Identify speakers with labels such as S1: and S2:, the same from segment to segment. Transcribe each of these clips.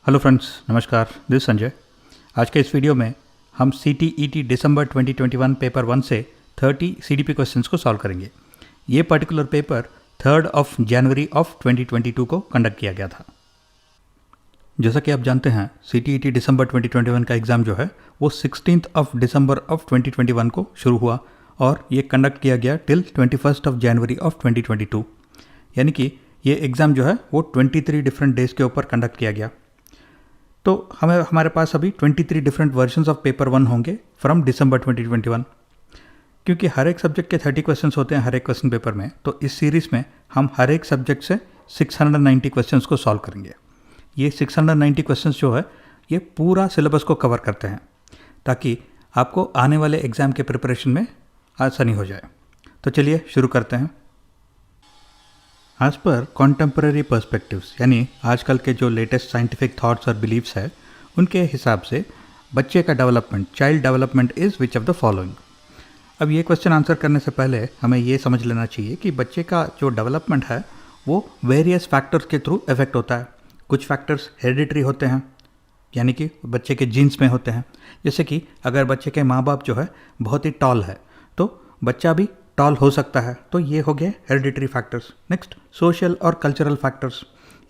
S1: Hello friends, नमस्कार। This Sanjay. आज के इस वीडियो में हम CTET दिसंबर 2021 पेपर 1 से 30 CDP क्वेश्चंस को सॉल्व करेंगे। ये पर्टिकुलर पेपर 3 जनवरी 2022 को कंडक्ट किया गया था। जैसा कि आप जानते हैं, CTET दिसंबर 2021 का एग्ज़ाम जो है वो 16 दिसंबर 2021 को शुरू हुआ और ये कंडक्ट किया गया टिल 21 जनवरी 2022। यानी कि ये एग्ज़ाम जो है वो 23 डिफरेंट डेज़ के ऊपर कंडक्ट किया गया। तो हमारे पास अभी 23 डिफरेंट वर्जन्स ऑफ पेपर 1 होंगे फ्रॉम दिसंबर 2021। क्योंकि हर एक सब्जेक्ट के 30 क्वेश्चंस होते हैं हर एक क्वेश्चन पेपर में, तो इस सीरीज़ में हम हर एक सब्जेक्ट से 690 क्वेश्चंस को सॉल्व करेंगे। ये 690 क्वेश्चंस जो है ये पूरा सिलेबस को कवर करते हैं ताकि आपको आने वाले एग्ज़ाम के प्रिपरेशन में आसानी हो जाए। तो चलिए शुरू करते हैं। एज पर कॉन्टेम्पररी पर्सपेक्टिव्स, यानी आजकल के जो लेटेस्ट साइंटिफिक थॉट्स और बिलीव्स है, उनके हिसाब से बच्चे का development, child development is which of the following. अब ये क्वेश्चन आंसर करने से पहले हमें ये समझ लेना चाहिए कि बच्चे का जो डेवलपमेंट है वो वेरियस फैक्टर्स के थ्रू इफेक्ट होता है। कुछ फैक्टर्स हेरिडिटरी होते हैं, यानी कि बच्चे के जीन्स में होते हैं। जैसे कि अगर बच्चे के माँ बाप जो है बहुत ही टॉल है तो बच्चा भी टॉल हो सकता है, तो ये हो गए हेरिडिटरी फैक्टर्स। नेक्स्ट, सोशल और कल्चरल फैक्टर्स,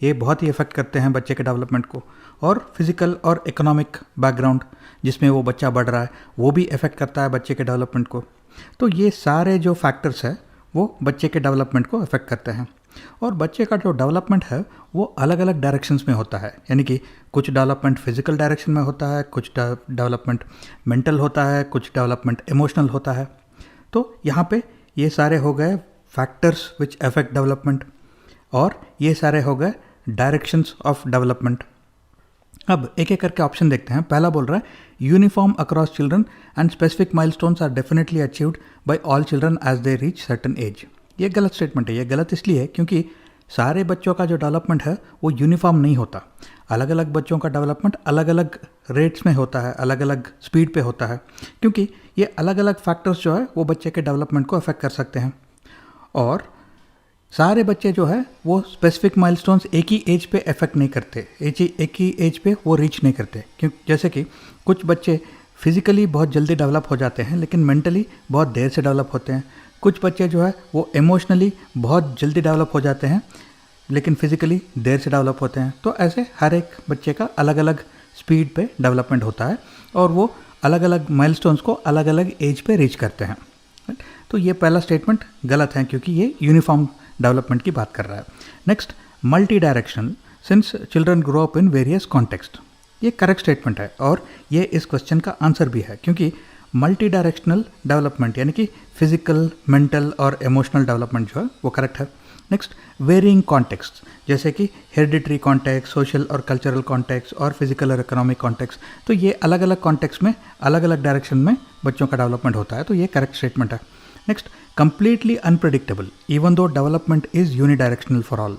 S1: ये बहुत ही इफेक्ट करते हैं बच्चे के डेवलपमेंट को। और फिजिकल और इकोनॉमिक बैकग्राउंड जिसमें वो बच्चा बढ़ रहा है वो भी इफेक्ट करता है बच्चे के डेवलपमेंट को। तो ये सारे जो फैक्टर्स है वो बच्चे के डेवलपमेंट को इफेक्ट करते हैं। और बच्चे का जो डेवलपमेंट है वो अलग अलग डायरेक्शंस में होता है, यानी कि कुछ डेवलपमेंट फिजिकल डायरेक्शन में होता है, कुछ डेवलपमेंट मेंटल होता है, कुछ डेवलपमेंट इमोशनल होता है। तो यहाँ पे ये सारे हो गए फैक्टर्स विच अफेक्ट डेवलपमेंट और ये सारे हो गए डायरेक्शंस ऑफ डेवलपमेंट। अब एक एक करके ऑप्शन देखते हैं। पहला बोल रहा है uniform across children and specific milestones are definitely achieved by all children as they reach certain age. ये गलत स्टेटमेंट है। ये गलत इसलिए है क्योंकि सारे बच्चों का जो डेवलपमेंट है वो यूनिफॉर्म नहीं होता। अलग अलग बच्चों का डेवलपमेंट अलग अलग रेट्स में होता है, अलग अलग स्पीड पे होता है, क्योंकि ये अलग अलग फैक्टर्स जो है वो बच्चे के डेवलपमेंट को अफेक्ट कर सकते हैं। और सारे बच्चे जो है वो स्पेसिफिक माइलस्टोन्स एक ही एज पे अफेक्ट नहीं करते, एक ही एज पे वो रीच नहीं करते। क्यों? जैसे कि कुछ बच्चे फिजिकली बहुत जल्दी डेवलप हो जाते हैं लेकिन मेंटली बहुत देर से डेवलप होते हैं। कुछ बच्चे जो है वो इमोशनली बहुत जल्दी डेवलप हो जाते हैं लेकिन फिजिकली देर से डेवलप होते हैं। तो ऐसे हर एक बच्चे का अलग अलग स्पीड पे डेवलपमेंट होता है और वो अलग अलग माइलस्टोन्स को अलग अलग एज पे रीच करते हैं। तो ये पहला स्टेटमेंट गलत है क्योंकि ये यूनिफॉर्म डेवलपमेंट की बात कर रहा है। Next, multi directional since children grow up in various context, ये करेक्ट स्टेटमेंट है और ये इस क्वेश्चन का आंसर भी है क्योंकि मल्टी डायरेक्शनल डेवलपमेंट यानी कि फिजिकल, मेंटल और इमोशनल डेवलपमेंट जो है वो करेक्ट है। नेक्स्ट, वेरिंग कॉन्टेक्स्ट जैसे कि हेरिडिटरी कॉन्टेक्स्ट, सोशल और कल्चरल कॉन्टेक्स्ट और फिजिकल और इकोनॉमिक कॉन्टेक्स्ट, तो ये अलग अलग कॉन्टेक्स्ट में अलग अलग डायरेक्शन में बच्चों का डेवलपमेंट होता है, तो ये करेक्ट स्टेटमेंट है। Next, completely unpredictable even though development is unidirectional for all.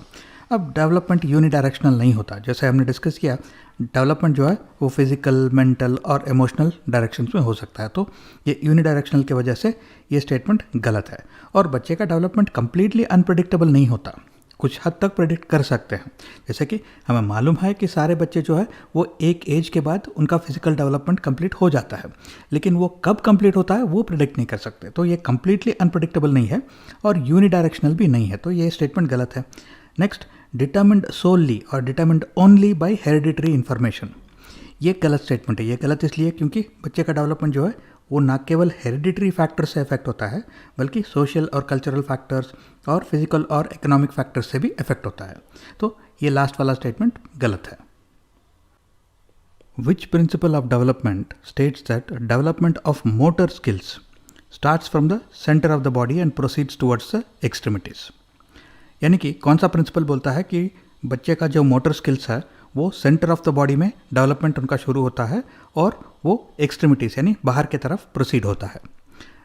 S1: अब डेवलपमेंट यूनिडायरेक्शनल नहीं होता, जैसे हमने डिस्कस किया डेवलपमेंट जो है वो फिजिकल, मेंटल और इमोशनल डायरेक्शंस में हो सकता है। तो ये यूनिडायरेक्शनल की वजह से ये स्टेटमेंट गलत है। और बच्चे का डेवलपमेंट कंप्लीटली अनप्रेडिक्टेबल नहीं होता, कुछ हद तक प्रेडिक्ट कर सकते हैं। जैसे कि हमें मालूम है कि सारे बच्चे जो है वो एक एज के बाद उनका फिजिकल डेवलपमेंट कंप्लीट हो जाता है, लेकिन वो कब कंप्लीट होता है वो प्रेडिक्ट नहीं कर सकते। तो ये कंप्लीटली अनप्रेडिक्टेबल नहीं है और यूनिडायरेक्शनल भी नहीं है, तो ये स्टेटमेंट गलत है। नेक्स्ट, डिटर्मिन्ड सोलली और determined only bye hereditary information, ये गलत स्टेटमेंट है। ये गलत इसलिए क्योंकि बच्चे का डेवलपमेंट जो है वो ना केवल हेरिडिटरी फैक्टर से इफेक्ट होता है बल्कि सोशल और कल्चरल फैक्टर्स और फिजिकल और इकोनॉमिक फैक्टर्स से भी इफेक्ट होता है। तो ये लास्ट वाला स्टेटमेंट गलत है। Which principle of development states that development of motor skills starts from the centre of the body and proceeds towards the extremities, यानी कि कौन सा प्रिंसिपल बोलता है कि बच्चे का जो मोटर स्किल्स है वो सेंटर ऑफ द बॉडी में डेवलपमेंट उनका शुरू होता है और वो एक्सट्रीमिटीज यानी बाहर की तरफ प्रोसीड होता है।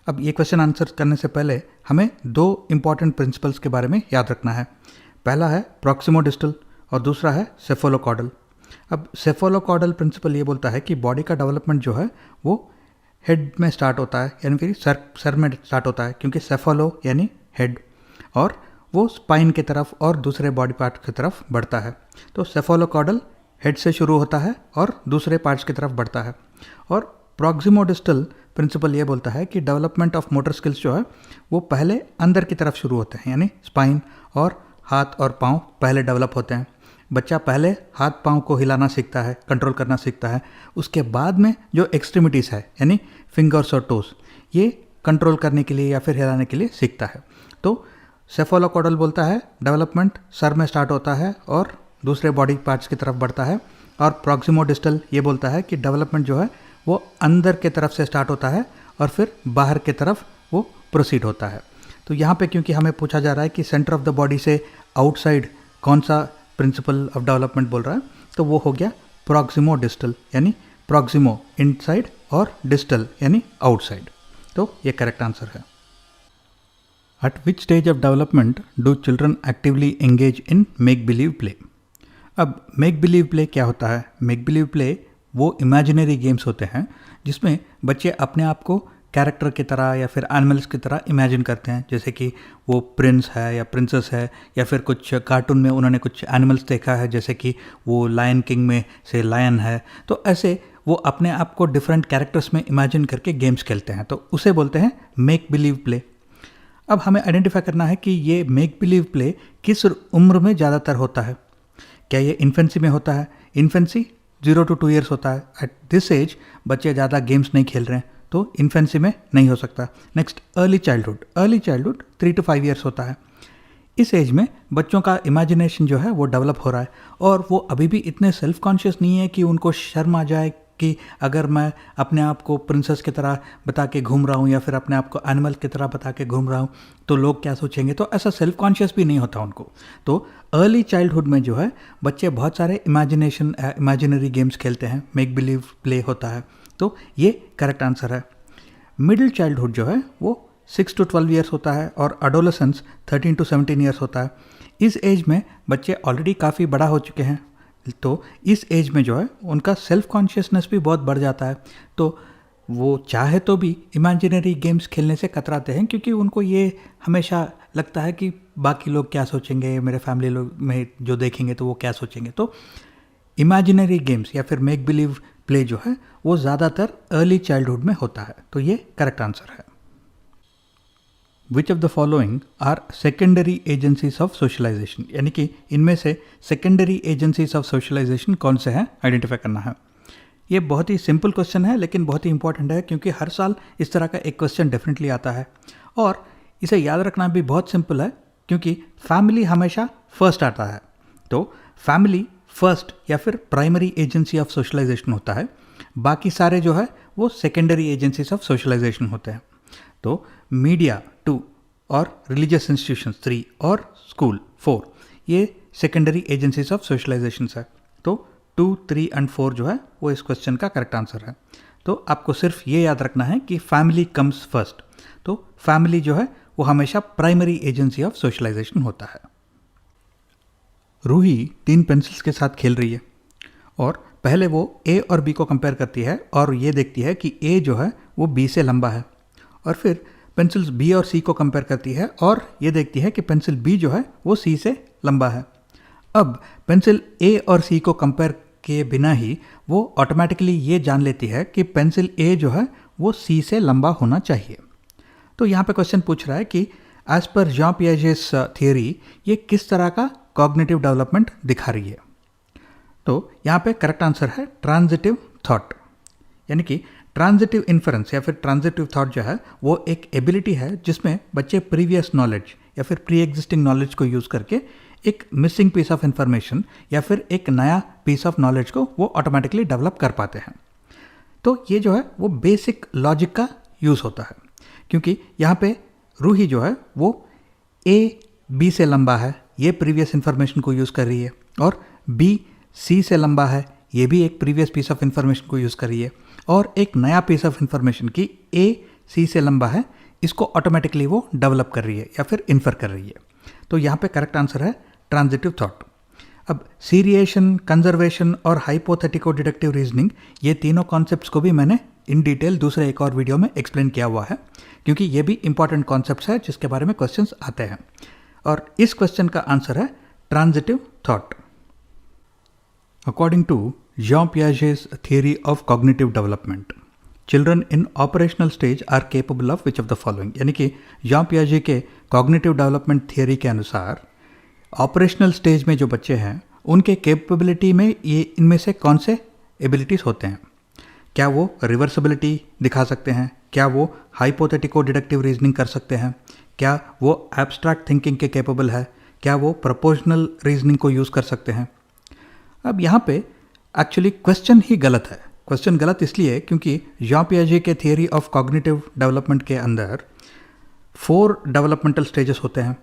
S1: अब ये क्वेश्चन आंसर करने से पहले हमें दो इंपॉर्टेंट प्रिंसिपल्स के बारे में याद रखना है। पहला है प्रॉक्सिमोडिस्टल और दूसरा है सेफोलोकॉडल। अब सेफोलोकॉडल प्रिंसिपल ये बोलता है कि बॉडी का डेवलपमेंट जो है वो हेड में स्टार्ट होता है, यानी कि सर में स्टार्ट होता है, क्योंकि सेफोलो यानी हेड, और वो स्पाइन की तरफ और दूसरे बॉडी पार्ट की तरफ बढ़ता है। तो सेफोलोकॉडल हेड से शुरू होता है और दूसरे पार्ट्स की तरफ बढ़ता है। और प्रॉक्सिमोडिस्टल प्रिंसिपल ये बोलता है कि डेवलपमेंट ऑफ मोटर स्किल्स जो है वो पहले अंदर की तरफ शुरू होते हैं, यानी स्पाइन और हाथ और पाँव पहले डेवलप होते हैं। बच्चा पहले हाथ पाँव को हिलाना सीखता है, कंट्रोल करना सीखता है, उसके बाद में जो एक्सट्रीमिटीज़ है यानी फिंगर्स और टोस, ये कंट्रोल करने के लिए या फिर हिलाने के लिए सीखता है। तो सेफोलोकॉडल बोलता है डेवलपमेंट सर में स्टार्ट होता है और दूसरे बॉडी पार्ट्स की तरफ बढ़ता है। और प्रॉक्सिमोडिस्टल ये बोलता है कि डेवलपमेंट जो है वो अंदर के तरफ से स्टार्ट होता है और फिर बाहर के तरफ वो प्रोसीड होता है। तो यहाँ पे क्योंकि हमें पूछा जा रहा है कि सेंटर ऑफ द बॉडी से आउटसाइड कौन सा प्रिंसिपल ऑफ डेवलपमेंट बोल रहा है, तो वो हो गया प्रॉक्सिमोडिस्टल, यानी प्रॉक्सिमो इनसाइड और डिस्टल यानी आउटसाइड। तो ये करेक्ट आंसर है। At which stage of development do children actively engage in make believe play? अब make believe play क्या होता है? make believe play वो imaginary games होते हैं जिसमें बच्चे अपने आप को कैरेक्टर की तरह या फिर एनिमल्स की तरह इमेजिन करते हैं, जैसे कि वो प्रिंस है या प्रिंसेस है, या फिर कुछ कार्टून में उन्होंने कुछ एनिमल्स देखा है जैसे कि वो लायन किंग में से लायन है। तो ऐसे वो अपने आप को डिफरेंट कैरेक्टर्स में इमेजिन करके गेम्स खेलते हैं, तो उसे बोलते हैं मेक बिलीव प्ले। अब हमें आइडेंटिफाई करना है कि ये मेक बिलीव प्ले किस उम्र में ज़्यादातर होता है। क्या ये इन्फेंसी में होता है? इन्फेंसी 0 to 2 years होता है। एट दिस एज बच्चे ज़्यादा गेम्स नहीं खेल रहे हैं, तो इन्फेंसी में नहीं हो सकता। Next early childhood 3 to 5 years होता है। इस एज में बच्चों का इमेजिनेशन जो है वो डेवलप हो रहा है और वो अभी भी इतने सेल्फ कॉन्शियस नहीं है कि उनको शर्म आ जाए कि अगर मैं अपने आप को प्रिंसेस की तरह बता के घूम रहा हूँ या फिर अपने आप को एनिमल की तरह बता के घूम रहा हूँ तो लोग क्या सोचेंगे। तो ऐसा सेल्फ कॉन्शियस भी नहीं होता उनको। तो अर्ली चाइल्डहुड में जो है बच्चे बहुत सारे इमेजिनरी गेम्स खेलते हैं, मेक बिलीव प्ले होता है। तो ये करेक्ट आंसर है। मिडिल चाइल्डहुड जो है वो 6 to 12 years होता है और अडोलेसेंस 13 to 17 years होता है। इस एज में बच्चे ऑलरेडी काफ़ी बड़ा हो चुके हैं, तो इस एज में जो है उनका सेल्फ कॉन्शियसनेस भी बहुत बढ़ जाता है। तो वो चाहे तो भी इमेजिनरी गेम्स खेलने से कतराते हैं क्योंकि उनको ये हमेशा लगता है कि बाकी लोग क्या सोचेंगे, मेरे फैमिली लोग में जो देखेंगे तो वो क्या सोचेंगे। तो इमेजिनरी गेम्स या फिर मेक बिलीव प्ले जो है वो ज़्यादातर अर्ली चाइल्डहुड में होता है। तो ये करेक्ट आंसर है। Which of the following are secondary agencies of socialization, यानी कि इनमें से सेकेंडरी एजेंसीज ऑफ सोशलाइजेशन कौन से हैं आइडेंटिफाई करना है। ये बहुत ही सिंपल क्वेश्चन है लेकिन बहुत ही इंपॉर्टेंट है क्योंकि हर साल इस तरह का एक क्वेश्चन डेफिनेटली आता है और इसे याद रखना भी बहुत सिंपल है क्योंकि फैमिली हमेशा फर्स्ट आता है। तो फैमिली फर्स्ट या फिर प्राइमरी एजेंसी ऑफ सोशलाइजेशन होता है, बाकी सारे जो है वो सेकेंडरी एजेंसीज ऑफ सोशलाइजेशन होते हैं। तो मीडिया 2 और रिलीजियस इंस्टीट्यूशंस 3 और स्कूल 4 ये सेकेंडरी एजेंसीज ऑफ सोशलाइजेशन है। तो 2, 3 and 4 जो है वो इस क्वेश्चन का करेक्ट आंसर है। तो आपको सिर्फ ये याद रखना है कि फैमिली कम्स फर्स्ट। तो फैमिली जो है वो हमेशा प्राइमरी एजेंसी ऑफ सोशलाइजेशन होता है। रूही 3 पेंसिल्स के साथ खेल रही है और पहले वो ए और बी को कंपेयर करती है और ये देखती है कि ए जो है वो बी से लंबा है, और फिर पेंसिल्स बी और सी को कंपेयर करती है और ये देखती है कि पेंसिल बी जो है वो सी से लंबा है। अब पेंसिल ए और सी को कंपेयर किए बिना ही वो ऑटोमेटिकली ये जान लेती है कि पेंसिल ए जो है वो सी से लंबा होना चाहिए। तो यहाँ पे क्वेश्चन पूछ रहा है कि as per John Piaget's theory ये किस तरह का कॉग्निटिव डेवलपमेंट दिखा रही है। तो यहाँ पे करेक्ट आंसर है ट्रांजिटिव थॉट, यानी कि ट्रांजिटिव इन्फरेंस या फिर ट्रांजिटिव थॉट जो है वो एक एबिलिटी है जिसमें बच्चे प्रीवियस नॉलेज या फिर प्री एग्जिस्टिंग नॉलेज को यूज़ करके एक मिसिंग पीस ऑफ इंफॉर्मेशन या फिर एक नया पीस ऑफ नॉलेज को वो ऑटोमेटिकली डेवलप कर पाते हैं। तो ये जो है वो बेसिक लॉजिक का यूज़ होता है क्योंकि यहाँ पे रूही जो है वो ए बी से लंबा है, ये प्रीवियस इंफॉर्मेशन को यूज़ कर रही है, और बी सी से लंबा है, ये भी एक प्रीवियस पीस ऑफ इंफॉर्मेशन को यूज़ कर रही है, और एक नया पीस ऑफ इंफॉर्मेशन की ए सी से लंबा है, इसको ऑटोमेटिकली वो डेवलप कर रही है या फिर इन्फर कर रही है। तो यहाँ पे करेक्ट आंसर है ट्रांजिटिव थॉट। अब सीरिएशन, कंजर्वेशन और हाइपोथेटिको डिडक्टिव रीजनिंग ये तीनों कॉन्सेप्ट्स को भी मैंने इन डिटेल दूसरे एक और वीडियो में एक्सप्लेन किया हुआ है क्योंकि ये भी इंपॉर्टेंट कॉन्सेप्ट्स है जिसके बारे में क्वेश्चंस आते हैं, और इस क्वेश्चन का आंसर है transitive thought. According to Jean Piaget's theory of cognitive development, children in operational stage are capable of which of the following? यानी कि जॉन पियाजे के कॉग्निटिव डेवलपमेंट थियरी के अनुसार ऑपरेशनल स्टेज में जो बच्चे हैं उनके कैपेबिलिटी में ये इनमें से कौन से एबिलिटीज़ होते हैं? क्या वो रिवर्सिबिलिटी दिखा सकते हैं? क्या वो हाइपोथेटिको डिडक्टिव रीजनिंग कर सकते हैं? क्या वो एब्स्ट्रैक्ट थिंकिंग के कैपेबल है? क्या वो प्रोपोर्शनल रीजनिंग को यूज़ कर सकते हैं? अब यहाँ पे एक्चुअली क्वेश्चन ही गलत है। क्वेश्चन गलत इसलिए क्योंकि जॉन पियाजे के थियरी ऑफ कॉग्निटिव डेवलपमेंट के अंदर 4 डेवलपमेंटल स्टेजेस होते हैं।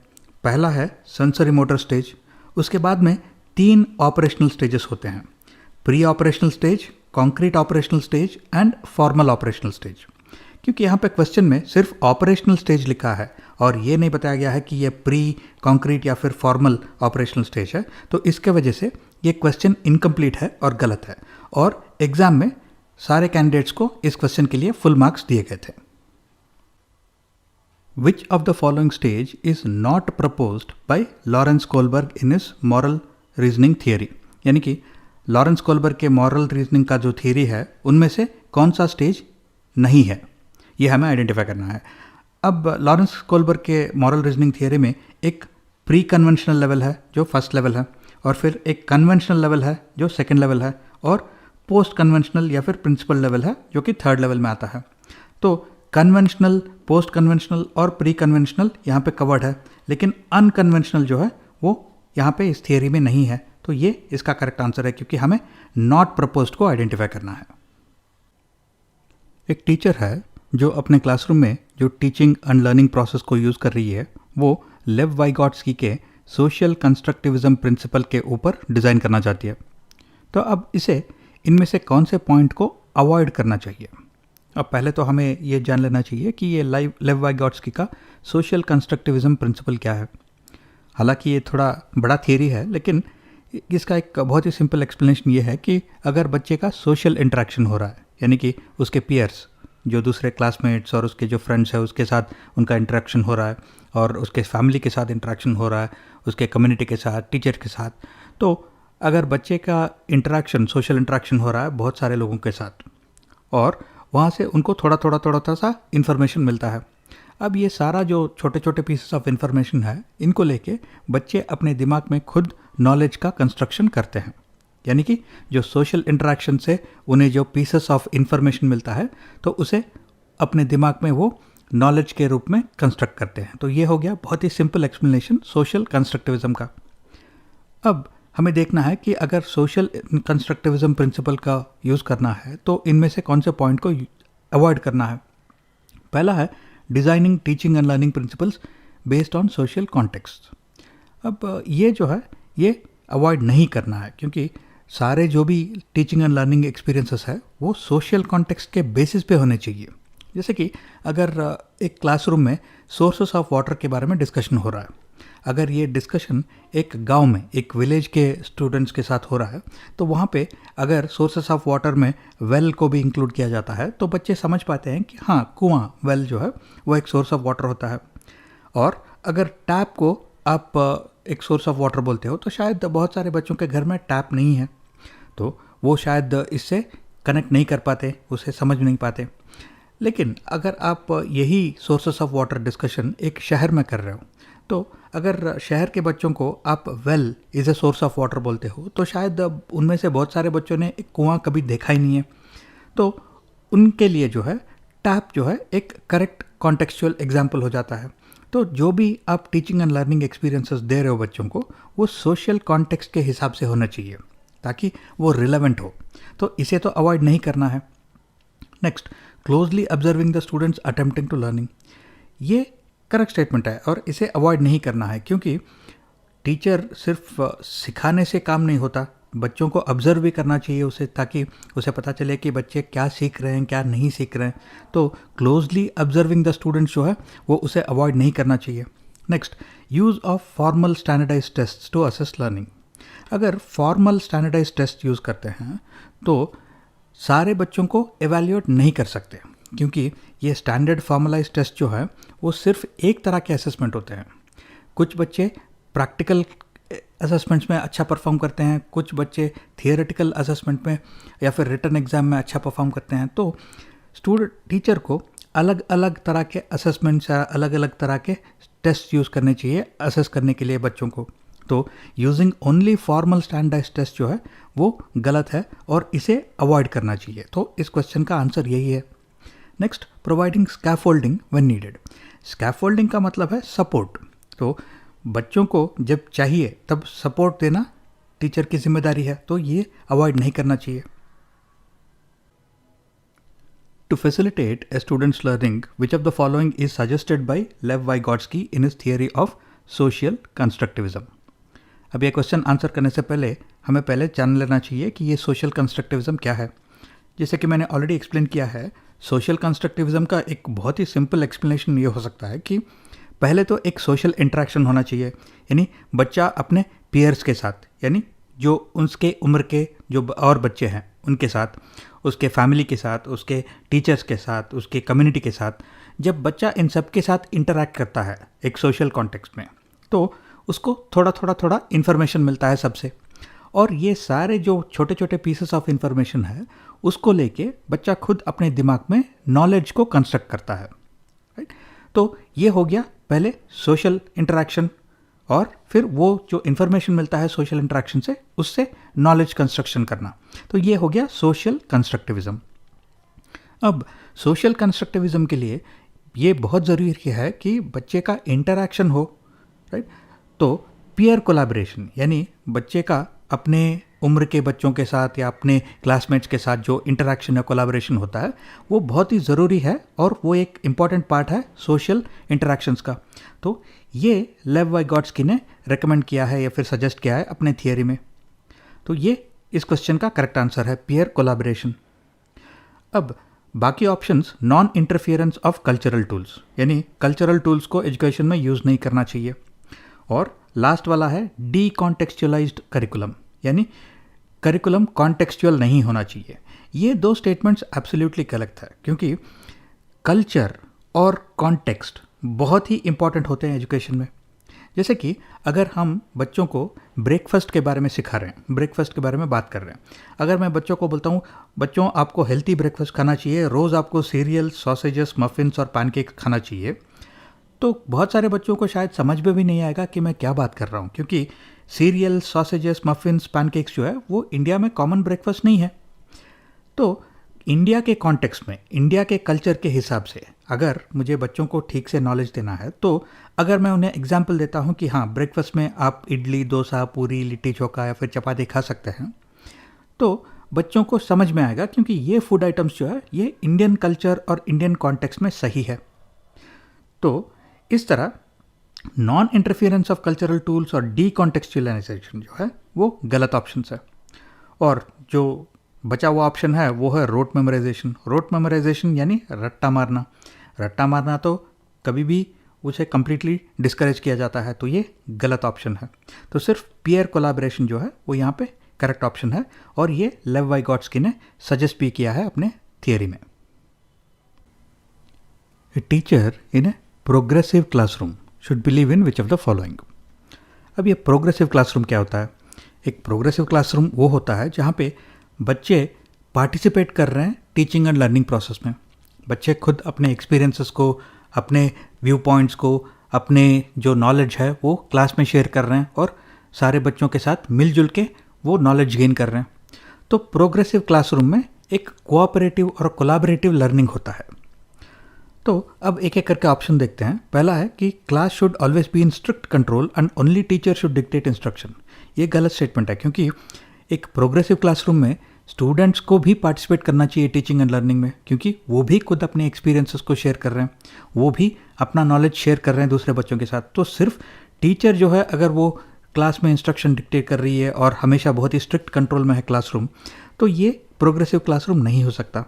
S1: पहला है सेंसरी मोटर स्टेज, उसके बाद में 3 ऑपरेशनल स्टेजेस होते हैं, pre operational stage, concrete operational stage and formal operational stage. क्योंकि यहाँ पे क्वेश्चन में सिर्फ ऑपरेशनल स्टेज लिखा है और ये नहीं बताया गया है कि ये प्री, कॉन्क्रीट या फिर फॉर्मल ऑपरेशनल स्टेज है, तो इसके वजह से ये क्वेश्चन इनकम्प्लीट है और गलत है और एग्जाम में सारे कैंडिडेट्स को इस क्वेश्चन के लिए फुल मार्क्स दिए गए थे। विच of the following stage is not proposed by Lawrence Kohlberg in his moral reasoning theory? यानी कि लॉरेंस कोलबर्ग के मॉरल रीजनिंग का जो थियरी है उनमें से कौन सा स्टेज नहीं है, ये हमें आइडेंटिफाई करना है। अब लॉरेंस कोलबर्ग के मॉरल रीजनिंग थियरी में एक प्री कन्वेंशनल लेवल है जो फर्स्ट लेवल है, और फिर एक कन्वेंशनल लेवल है जो सेकंड लेवल है, और पोस्ट कन्वेंशनल या फिर प्रिंसिपल लेवल है जो कि थर्ड लेवल में आता है। तो कन्वेंशनल, पोस्ट कन्वेंशनल और प्री कन्वेंशनल यहाँ पे कवर्ड है, लेकिन अनकन्वेंशनल जो है वो यहाँ पे इस थियरी में नहीं है। तो ये इसका करेक्ट आंसर है क्योंकि हमें नॉट प्रपोज्ड को आइडेंटिफाई करना है। एक टीचर है जो अपने क्लासरूम में जो टीचिंग एंड लर्निंग प्रोसेस को यूज़ कर रही है वो लेव वाइगॉट्स्की के सोशल कंस्ट्रक्टिविज्म प्रिंसिपल के ऊपर डिज़ाइन करना चाहती है। तो अब इसे इनमें से कौन से पॉइंट को अवॉइड करना चाहिए? अब पहले तो हमें ये जान लेना चाहिए कि ये लेव वाइगॉट्स्की का सोशल कंस्ट्रक्टिविज्म प्रिंसिपल क्या है। हालांकि ये थोड़ा बड़ा थियरी है, लेकिन इसका एक बहुत ही सिंपल एक्सप्लेनेशन ये है कि अगर बच्चे का सोशल इंटरेक्शन हो रहा है, यानी कि उसके पीयर्स, जो दूसरे क्लासमेट्स और उसके जो फ्रेंड्स हैं उसके साथ उनका इंटरेक्शन हो रहा है, और उसके फैमिली के साथ इंटरेक्शन हो रहा है, उसके कम्युनिटी के साथ, टीचर के साथ, तो अगर बच्चे का इंटरेक्शन, सोशल इंटरेक्शन हो रहा है बहुत सारे लोगों के साथ और वहाँ से उनको थोड़ा थोड़ा सा इन्फॉर्मेशन मिलता है। अब ये सारा जो छोटे छोटे पीसेस ऑफ इन्फॉर्मेशन है इनको लेके बच्चे अपने दिमाग में खुद नॉलेज का कंस्ट्रक्शन करते हैं। यानी कि जो सोशल इंटरेक्शन से उन्हें जो पीसेस ऑफ इन्फॉर्मेशन मिलता है तो उसे अपने दिमाग में वो नॉलेज के रूप में कंस्ट्रक्ट करते हैं। तो ये हो गया बहुत ही सिंपल एक्सप्लेनेशन सोशल कंस्ट्रक्टिविज्म का। अब हमें देखना है कि अगर सोशल कंस्ट्रक्टिविज्म प्रिंसिपल का यूज़ करना है तो इनमें से कौन से पॉइंट को अवॉइड करना है। पहला है designing teaching and learning principles based on social context. अब ये जो है ये अवॉइड नहीं करना है क्योंकि सारे जो भी टीचिंग एंड लर्निंग एक्सपीरियंसेस है वो सोशल कॉन्टेक्स्ट के बेसिस पे होने चाहिए। जैसे कि अगर एक क्लासरूम में सोर्सेस ऑफ वाटर के बारे में डिस्कशन हो रहा है, अगर ये डिस्कशन एक गांव में, एक विलेज के स्टूडेंट्स के साथ हो रहा है, तो वहाँ पे अगर सोर्सेस ऑफ वाटर में वेल को भी इंक्लूड किया जाता है तो बच्चे समझ पाते हैं कि हाँ, कुआं, वेल जो है वो एक सोर्स ऑफ वाटर होता है। और अगर टैप को आप एक सोर्स ऑफ वाटर बोलते हो तो शायद बहुत सारे बच्चों के घर में टैप नहीं है, तो वो शायद इससे कनेक्ट नहीं कर पाते, उसे समझ नहीं पाते। लेकिन अगर आप यही सोर्सेस ऑफ वाटर डिस्कशन एक शहर में कर रहे हो, तो अगर शहर के बच्चों को आप well is a source of water बोलते हो तो शायद उनमें से बहुत सारे बच्चों ने एक कुआं कभी देखा ही नहीं है, तो उनके लिए जो है टैप जो है एक करेक्ट कॉन्टेक्चुअल एग्जाम्पल हो जाता है। तो जो भी आप टीचिंग एंड लर्निंग एक्सपीरियंसेस दे रहे हो बच्चों को वो सोशल कॉन्टेक्स्ट के हिसाब से होना चाहिए ताकि वो रिलेवेंट हो, तो इसे तो अवॉइड नहीं करना है। Next, closely observing the students attempting to learning, ये करेक्ट स्टेटमेंट है और इसे अवॉइड नहीं करना है क्योंकि टीचर सिर्फ सिखाने से काम नहीं होता, बच्चों को ऑब्जर्व भी करना चाहिए उसे, ताकि उसे पता चले कि बच्चे क्या सीख रहे हैं, क्या नहीं सीख रहे हैं। तो क्लोजली ऑब्जर्विंग द स्टूडेंट्स जो है वो उसे अवॉइड नहीं करना चाहिए। Next, use of formal standardize test to assess learning. अगर फॉर्मल स्टैंडर्डाइज टेस्ट यूज़ करते हैं तो सारे बच्चों को एवेल्यूएट नहीं कर सकते क्योंकि ये स्टैंडर्ड फॉर्मलाइज टेस्ट जो है वो सिर्फ एक तरह के असेसमेंट होते हैं। कुछ बच्चे प्रैक्टिकल असेसमेंट्स में अच्छा परफॉर्म करते हैं, कुछ बच्चे थियोरेटिकल असेसमेंट में या फिर रिटन एग्ज़ाम में अच्छा परफॉर्म करते हैं। तो टीचर को अलग अलग तरह के असेसमेंट्स या अलग अलग तरह के टेस्ट यूज़ करने चाहिए असेस करने के लिए बच्चों को। तो using only formal standardize test जो है वो गलत है और इसे अवॉइड करना चाहिए। तो इस क्वेश्चन का आंसर यही है। Next, providing scaffolding when needed. Scaffolding का मतलब है सपोर्ट। तो बच्चों को जब चाहिए तब सपोर्ट देना टीचर की जिम्मेदारी है, तो ये अवॉइड नहीं करना चाहिए। To facilitate a student's learning, which of the following is suggested by Lev Vygotsky in his theory of social constructivism? अब ये क्वेश्चन आंसर करने से पहले हमें पहले जान लेना चाहिए कि ये सोशल कंस्ट्रक्टिविज्म क्या है। जैसे कि मैंने ऑलरेडी एक्सप्लेन किया है, सोशल कंस्ट्रक्टिविज्म का एक बहुत ही सिंपल एक्सप्लेनेशन ये हो सकता है कि पहले तो एक सोशल इंटरेक्शन होना चाहिए, यानी बच्चा अपने पीयर्स के साथ, यानी जो उसके उम्र के जो और बच्चे हैं उनके साथ, उसके फैमिली के साथ, उसके टीचर्स के साथ, उसके कम्युनिटी के साथ, जब बच्चा इन सब के साथ इंटरैक्ट करता है एक सोशल कॉन्टेक्स्ट में, तो उसको थोड़ा इन्फॉर्मेशन मिलता है सबसे, और ये सारे जो छोटे छोटे पीसेस ऑफ इन्फॉर्मेशन है उसको लेके बच्चा खुद अपने दिमाग में नॉलेज को कंस्ट्रक्ट करता है, राइट। तो ये हो गया पहले सोशल इंटरैक्शन, और फिर वो जो इन्फॉर्मेशन मिलता है सोशल इंटरैक्शन से उससे नॉलेज कंस्ट्रक्शन करना। तो ये हो गया सोशल कंस्ट्रक्टिविज्म। अब सोशल कंस्ट्रक्टिविज्म के लिए ये बहुत ज़रूरी है कि बच्चे का इंटरैक्शन हो, राइट। तो पीयर कोलैबोरेशन, यानी बच्चे का अपने उम्र के बच्चों के साथ या अपने क्लासमेट्स के साथ जो इंटरैक्शन या कोलैबोरेशन होता है वो बहुत ही ज़रूरी है, और वो एक इम्पॉर्टेंट पार्ट है सोशल इंटरैक्शंस का। तो ये लेव वाइगोट्स्की ने रेकमेंड किया है या फिर सजेस्ट किया है अपने थियरी में। तो ये इस क्वेश्चन का करेक्ट आंसर है, पीयर कोलैबोरेशन। अब बाकी options, non interference of cultural tools, यानी कल्चरल टूल्स को एजुकेशन में यूज़ नहीं करना चाहिए। और लास्ट वाला है डी कॉन्टेक्चुअलाइज्ड करिकुलम, यानी करिकुलम कॉन्टेक्चुअल नहीं होना चाहिए। ये दो स्टेटमेंट्स एब्सोल्युटली गलत है, क्योंकि कल्चर और कॉन्टेक्स्ट बहुत ही इंपॉर्टेंट होते हैं एजुकेशन में। जैसे कि अगर हम बच्चों को ब्रेकफास्ट के बारे में सिखा रहे हैं, ब्रेकफास्ट के बारे में बात कर रहे हैं, अगर मैं बच्चों को बोलता हूँ बच्चों आपको हेल्थी ब्रेकफास्ट खाना चाहिए, रोज़ आपको सीरियल, सॉसेजेस, मफिन्स और पैनकेक खाना चाहिए, तो बहुत सारे बच्चों को शायद समझ में भी नहीं आएगा कि मैं क्या बात कर रहा हूँ, क्योंकि सीरियल, सॉसेजेस, मफिन्स, पैनकेक्स जो है वो इंडिया में कॉमन ब्रेकफास्ट नहीं है। तो इंडिया के कॉन्टेक्स्ट में, इंडिया के कल्चर के हिसाब से अगर मुझे बच्चों को ठीक से नॉलेज देना है, तो अगर मैं उन्हें एग्जाम्पल देता हूँ कि हाँ ब्रेकफास्ट में आप इडली, डोसा, पूरी, लिट्टी चोखा या फिर चपाती खा सकते हैं, तो बच्चों को समझ में आएगा, क्योंकि ये फूड आइटम्स जो है ये इंडियन कल्चर और इंडियन कॉन्टेक्स्ट में सही है। तो इस तरह non interference of cultural tools और डी कॉन्टेक्चुअलाइजेशन जो है वो गलत ऑप्शन है। और जो बचा हुआ ऑप्शन है वो है रोट मेमोराइजेशन। रोट मेमोराइजेशन यानी रट्टा मारना। रट्टा मारना तो कभी भी उसे कम्प्लीटली डिस्करेज किया जाता है, तो ये गलत ऑप्शन है। तो सिर्फ पीयर कोलैबोरेशन जो है वो यहाँ पे करेक्ट ऑप्शन है, और ये लेव वाइगोट्स्की ने सजेस्ट भी किया है अपने थियरी में। A teacher in a progressive classroom should believe in which of the following. अब ये प्रोग्रेसिव क्लासरूम क्या होता है? एक प्रोग्रेसिव क्लासरूम वो होता है जहाँ पे बच्चे पार्टिसिपेट कर रहे हैं टीचिंग एंड लर्निंग प्रोसेस में। बच्चे खुद अपने एक्सपीरियंसेस को, अपने व्यू पॉइंट्स को, अपने जो नॉलेज है वो क्लास में शेयर कर रहे हैं, और सारे बच्चों के साथ मिलजुल के वो नॉलेज गेन कर रहे हैं। तो प्रोग्रेसिव क्लासरूम में एक कोऑपरेटिव और कोलैबोरेटिव लर्निंग होता है। तो अब एक एक करके ऑप्शन देखते हैं। पहला है कि class should always be in strict control and only teacher should dictate instruction. ये गलत स्टेटमेंट है, क्योंकि एक प्रोग्रेसिव क्लासरूम में स्टूडेंट्स को भी पार्टिसिपेट करना चाहिए टीचिंग एंड लर्निंग में, क्योंकि वो भी खुद अपने एक्सपीरियंसेस को शेयर कर रहे हैं, वो भी अपना नॉलेज शेयर कर रहे हैं दूसरे बच्चों के साथ। तो सिर्फ टीचर जो है अगर वो क्लास में इंस्ट्रक्शन डिक्टेट कर रही है और हमेशा बहुत ही स्ट्रिक्ट कंट्रोल में है क्लासरूम, तो ये प्रोग्रेसिव क्लासरूम नहीं हो सकता।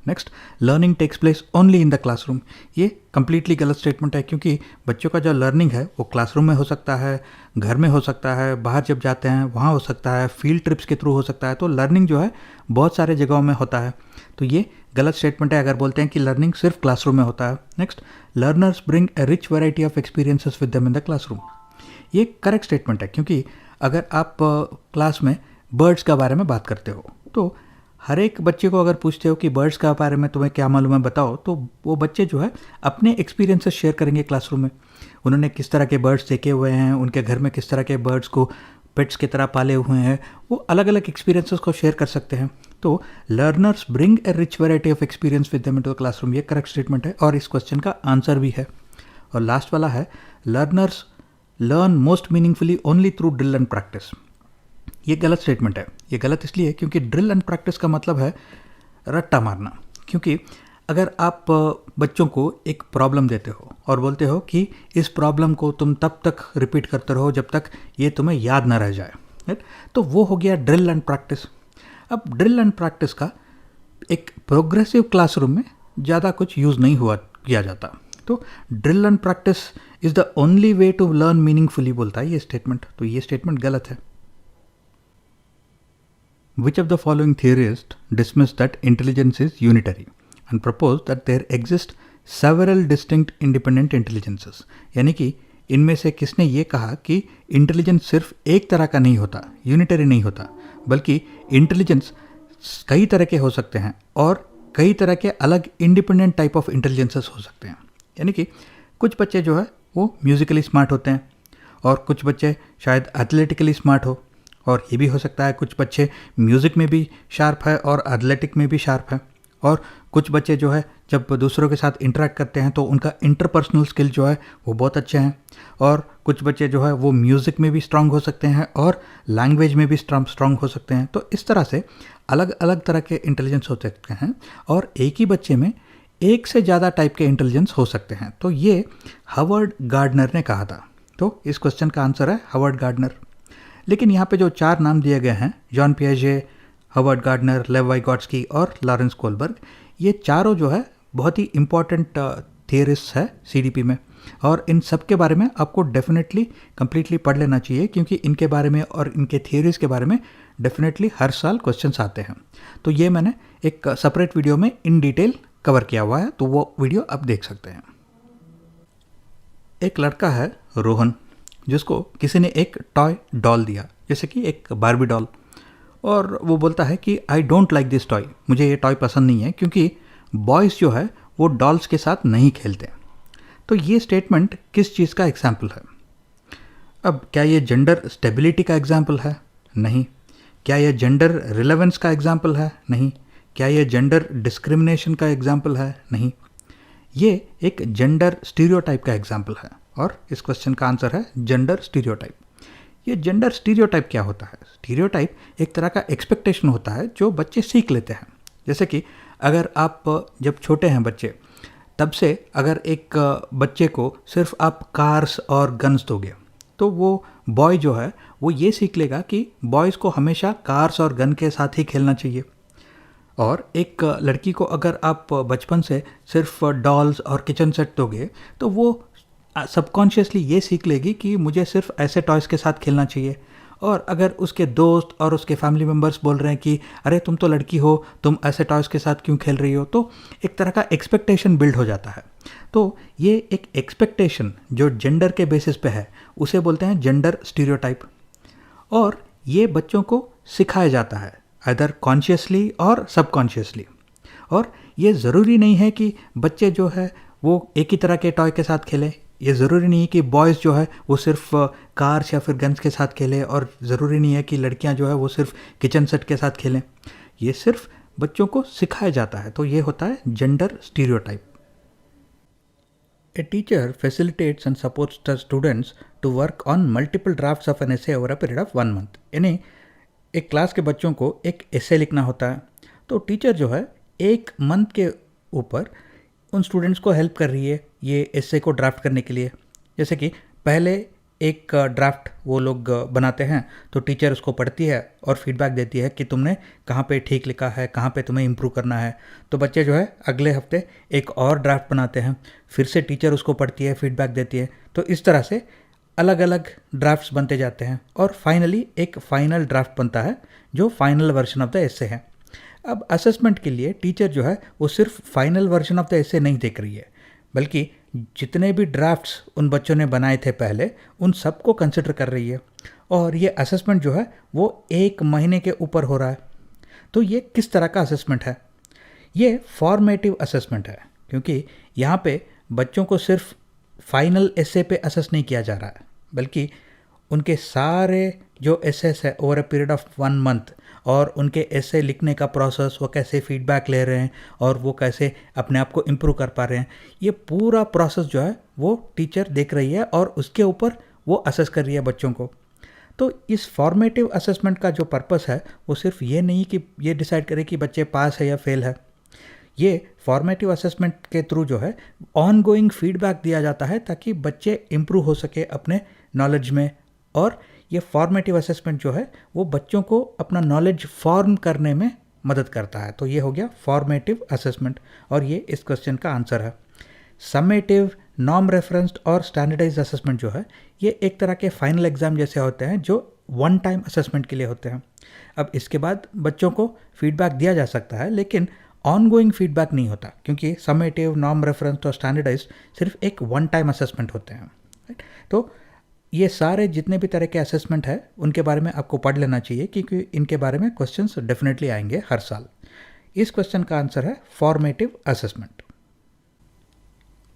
S1: Next, learning takes place only in the classroom. ये कम्प्लीटली गलत स्टेटमेंट है, क्योंकि बच्चों का जो लर्निंग है वो क्लासरूम में हो सकता है, घर में हो सकता है, बाहर जब जाते हैं वहाँ हो सकता है, फील्ड ट्रिप्स के थ्रू हो सकता है। तो लर्निंग जो है बहुत सारे जगहों में होता है। तो ये गलत स्टेटमेंट है अगर बोलते हैं कि लर्निंग सिर्फ क्लासरूम में होता है। Next, learners bring a rich variety of experiences with them in the classroom. ये करेक्ट स्टेटमेंट है, क्योंकि अगर आप क्लास में बर्ड्स के बारे में बात करते हो तो हर एक बच्चे को अगर पूछते हो कि बर्ड्स के बारे में तुम्हें क्या मालूम है बताओ, तो वो बच्चे जो है अपने एक्सपीरियंसेस शेयर करेंगे क्लासरूम में। उन्होंने किस तरह के बर्ड्स देखे हुए हैं, उनके घर में किस तरह के बर्ड्स को पेट्स की तरह पाले हुए हैं, वो अलग अलग एक्सपीरियंसेस को शेयर कर सकते हैं। तो learners bring a rich variety of experience with them into the classroom, ये करेक्ट स्टेटमेंट है और इस क्वेश्चन का आंसर भी है। और लास्ट वाला है learners learn most meaningfully only through drill and practice. ये गलत स्टेटमेंट है। ये गलत इसलिए क्योंकि ड्रिल एंड प्रैक्टिस का मतलब है रट्टा मारना। क्योंकि अगर आप बच्चों को एक प्रॉब्लम देते हो और बोलते हो कि इस प्रॉब्लम को तुम तब तक रिपीट करते रहो जब तक ये तुम्हें याद ना रह जाए, राइट, तो वो हो गया ड्रिल एंड प्रैक्टिस। अब ड्रिल एंड प्रैक्टिस का एक प्रोग्रेसिव क्लासरूम में ज़्यादा कुछ यूज़ नहीं किया जाता। तो drill and practice is the only way to learn meaningfully बोलता है ये स्टेटमेंट, तो ये स्टेटमेंट गलत है। Which of the following theorists dismiss that intelligence is unitary and propose that there exist several distinct independent intelligences? यानी कि इनमें से किसने ये कहा कि इंटेलिजेंस सिर्फ एक तरह का नहीं होता, यूनिटरी नहीं होता, बल्कि इंटेलिजेंस कई तरह के हो सकते हैं और कई तरह के अलग इंडिपेंडेंट टाइप ऑफ इंटेलिजेंसेस हो सकते हैं। यानी कि कुछ बच्चे जो है वो म्यूजिकली स्मार्ट होते हैं और कुछ बच्चे शायद एथलेटिकली स्मार्ट हो, और ये भी हो सकता है कुछ बच्चे म्यूज़िक में भी शार्प है और एथलेटिक में भी शार्प है, और कुछ बच्चे जो है जब दूसरों के साथ इंटरेक्ट करते हैं तो उनका इंटरपर्सनल स्किल जो है वो बहुत अच्छे हैं, और कुछ बच्चे जो है वो म्यूज़िक में भी स्ट्रांग हो सकते हैं और लैंग्वेज में भी स्ट्रांग हो सकते हैं। तो इस तरह से अलग अलग तरह के इंटेलिजेंस हो सकते हैं और एक ही बच्चे में एक से ज़्यादा टाइप के इंटेलिजेंस हो सकते हैं। तो ये हावर्ड गार्डनर ने कहा था। तो इस क्वेश्चन का आंसर है हावर्ड गार्डनर। लेकिन यहाँ पे जो 4 नाम दिए गए हैं, जॉन पियाजे, हावर्ड गार्डनर, लेव वाइगोट्स्की और लॉरेंस कोलबर्ग, ये चारों जो है बहुत ही इम्पॉर्टेंट थियरिस्ट है सीडीपी में, और इन सब के बारे में आपको डेफिनेटली कम्प्लीटली पढ़ लेना चाहिए क्योंकि इनके बारे में और इनके थियरीज के बारे में डेफिनेटली हर साल क्वेश्चंस आते हैं। तो ये मैंने एक सेपरेट वीडियो में इन डिटेल कवर किया हुआ है, तो वो वीडियो आप देख सकते हैं। एक लड़का है रोहन, जिसको किसी ने एक टॉय डॉल दिया, जैसे कि एक बारबी डॉल, और वो बोलता है कि I don't like this toy, मुझे ये टॉय पसंद नहीं है क्योंकि बॉयज़ जो है वो डॉल्स के साथ नहीं खेलते। तो ये स्टेटमेंट किस चीज़ का एग्जाम्पल है? अब क्या ये जेंडर स्टेबिलिटी का एग्जाम्पल है? नहीं। क्या ये जेंडर रिलेवेंस का एग्जाम्पल है? नहीं। क्या ये जेंडर डिस्क्रिमिनेशन का एग्जाम्पल है? नहीं। ये एक जेंडर स्टीरियोटाइप का एग्जाम्पल है और इस क्वेश्चन का आंसर है जेंडर स्टीरियोटाइप। ये जेंडर स्टीरियोटाइप क्या होता है? स्टीरियोटाइप एक तरह का एक्सपेक्टेशन होता है जो बच्चे सीख लेते हैं। जैसे कि अगर आप जब छोटे हैं बच्चे, तब से अगर एक बच्चे को सिर्फ आप कार्स और गन्स दोगे तो वो बॉय जो है वो ये सीख लेगा कि बॉयज़ को हमेशा कार्स और गन के साथ ही खेलना चाहिए। और एक लड़की को अगर आप बचपन से सिर्फ डॉल्स और किचन सेट दोगे तो वो सबकॉन्शियसली ये सीख लेगी कि मुझे सिर्फ ऐसे टॉयज़ के साथ खेलना चाहिए। और अगर उसके दोस्त और उसके फैमिली मेम्बर्स बोल रहे हैं कि अरे तुम तो लड़की हो, तुम ऐसे टॉयज़ के साथ क्यों खेल रही हो, तो एक तरह का एक्सपेक्टेशन बिल्ड हो जाता है। तो ये एक एक्सपेक्टेशन जो जेंडर के बेसिस पे है उसे बोलते हैं जेंडर स्टीरियोटाइप, और ये बच्चों को सिखाया जाता है आइदर कॉन्शियसली और सबकॉन्शियसली। और ये ज़रूरी नहीं है कि बच्चे जो है वो एक ही तरह के टॉय के साथ खेलें। ये ज़रूरी नहीं है कि बॉयज़ जो है वो सिर्फ कार्स या फिर गन्स के साथ खेलें, और ज़रूरी नहीं है कि लड़कियां जो है वो सिर्फ किचन सेट के साथ खेलें। ये सिर्फ बच्चों को सिखाया जाता है। तो ये होता है gender stereotype. A teacher facilitates and supports the students to work on multiple drafts of an essay over a period of 1 month. यानी एक क्लास के बच्चों को एक एसे लिखना होता है, तो टीचर जो है 1 मंथ के ऊपर उन स्टूडेंट्स को हेल्प कर रही है ये एसे को ड्राफ्ट करने के लिए। जैसे कि पहले एक ड्राफ्ट वो लोग बनाते हैं तो टीचर उसको पढ़ती है और फीडबैक देती है कि तुमने कहाँ पे ठीक लिखा है, कहाँ पे तुम्हें इम्प्रूव करना है। तो बच्चे जो है अगले हफ्ते एक और ड्राफ्ट बनाते हैं, फिर से टीचर उसको पढ़ती है, फीडबैक देती है। तो इस तरह से अलग अलग ड्राफ्ट्स बनते जाते हैं और फाइनली एक फाइनल ड्राफ्ट बनता है जो final version of the essay है। अब असेसमेंट के लिए टीचर जो है वो सिर्फ final version of the essay नहीं देख रही है, बल्कि जितने भी ड्राफ्ट्स उन बच्चों ने बनाए थे पहले उन सबको कंसिडर कर रही है। और ये असेसमेंट जो है वो 1 महीने के ऊपर हो रहा है। तो ये किस तरह का असेसमेंट है? ये फॉर्मेटिव असेसमेंट है, क्योंकि यहाँ पे बच्चों को सिर्फ फाइनल एसे पे असेस नहीं किया जा रहा है, बल्कि उनके सारे जो एसेस है over a period of 1 month, और उनके एसे लिखने का प्रोसेस, वो कैसे फीडबैक ले रहे हैं और वो कैसे अपने आप को इम्प्रूव कर पा रहे हैं, ये पूरा प्रोसेस जो है वो टीचर देख रही है और उसके ऊपर वो असेस कर रही है बच्चों को। तो इस फॉर्मेटिव असेसमेंट का जो पर्पस है वो सिर्फ ये नहीं कि ये डिसाइड करे कि बच्चे पास है या फेल है। ये फॉर्मेटिव असेसमेंट के थ्रू जो है ऑन गोइंग फीडबैक दिया जाता है ताकि बच्चे इम्प्रूव हो सके अपने नॉलेज में, और ये फॉर्मेटिव असेसमेंट जो है वो बच्चों को अपना नॉलेज फॉर्म करने में मदद करता है। तो ये हो गया फॉर्मेटिव असेसमेंट, और ये इस क्वेश्चन का आंसर है। समेटिव, नॉर्म रेफरेंस्ड और स्टैंडर्डाइज्ड असेसमेंट जो है ये एक तरह के फाइनल एग्जाम जैसे होते हैं जो वन टाइम असेसमेंट के लिए होते हैं। अब इसके बाद बच्चों को फीडबैक दिया जा सकता है, लेकिन ऑन गोइंग फीडबैक नहीं होता, क्योंकि समेटिव, नॉर्म रेफरेंस्ड और स्टैंडर्डाइज्ड सिर्फ एक वन टाइम असेसमेंट होते हैं। तो ये सारे जितने भी तरह के असेसमेंट है उनके बारे में आपको पढ़ लेना चाहिए, क्योंकि इनके बारे में क्वेश्चंस डेफिनेटली आएंगे हर साल। इस क्वेश्चन का आंसर है फॉर्मेटिव असेसमेंट।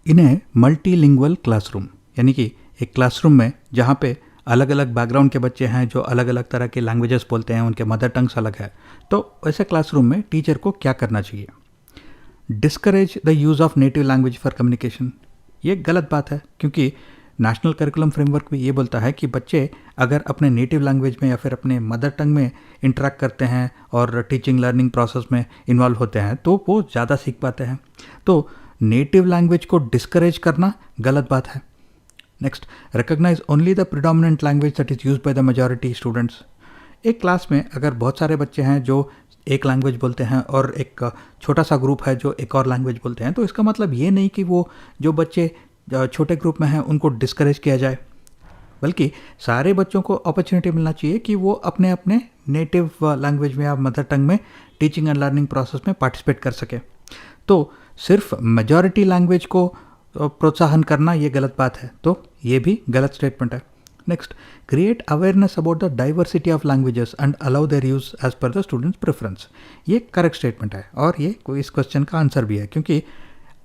S1: इन्हें मल्टीलिंगुअल क्लासरूम, यानी कि एक क्लासरूम में जहाँ पे अलग अलग बैकग्राउंड के बच्चे हैं जो अलग अलग तरह के लैंग्वेजेस बोलते हैं, उनके मदर टंग्स अलग है, तो ऐसे क्लासरूम में टीचर को क्या करना चाहिए? Discourage the use of native language for communication. ये गलत बात है, क्योंकि नेशनल करिकुलम फ्रेमवर्क भी ये बोलता है कि बच्चे अगर अपने नेटिव लैंग्वेज में या फिर अपने मदर टंग में इंटरेक्ट करते हैं और टीचिंग लर्निंग प्रोसेस में इन्वॉल्व होते हैं तो वो ज़्यादा सीख पाते हैं। तो नेटिव लैंग्वेज को डिस्करेज करना गलत बात है। Next, recognize only the predominant language that is used by the majority students. एक क्लास में अगर बहुत सारे बच्चे हैं जो एक लैंग्वेज बोलते हैं और एक छोटा सा ग्रुप है जो एक और लैंग्वेज बोलते हैं, तो इसका मतलब ये नहीं कि वो जो बच्चे छोटे ग्रुप में हैं उनको डिस्करेज किया जाए, बल्कि सारे बच्चों को अपॉर्चुनिटी मिलना चाहिए कि वो अपने अपने नेटिव लैंग्वेज में या मदर टंग में टीचिंग एंड लर्निंग प्रोसेस में पार्टिसिपेट कर सके। तो सिर्फ मेजॉरिटी लैंग्वेज को प्रोत्साहन करना ये गलत बात है, तो ये भी गलत स्टेटमेंट है। Next, create awareness about the diversity of languages and allow their use as per the students preference. ये करेक्ट स्टेटमेंट है और ये कोई इस क्वेश्चन का आंसर भी है, क्योंकि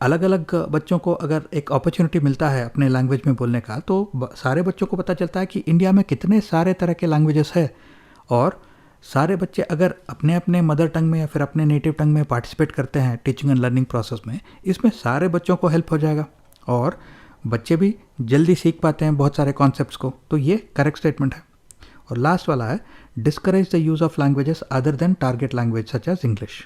S1: अलग अलग बच्चों को अगर एक अपॉर्चुनिटी मिलता है अपने लैंग्वेज में बोलने का, तो सारे बच्चों को पता चलता है कि इंडिया में कितने सारे तरह के लैंग्वेजेस है, और सारे बच्चे अगर अपने अपने मदर टंग में या फिर अपने नेटिव टंग में पार्टिसिपेट करते हैं टीचिंग एंड लर्निंग प्रोसेस में, इसमें सारे बच्चों को हेल्प हो जाएगा और बच्चे भी जल्दी सीख पाते हैं बहुत सारे कॉन्सेप्ट्स को। तो ये करेक्ट स्टेटमेंट है। और लास्ट वाला है, discourage the use of languages other than target language such as English.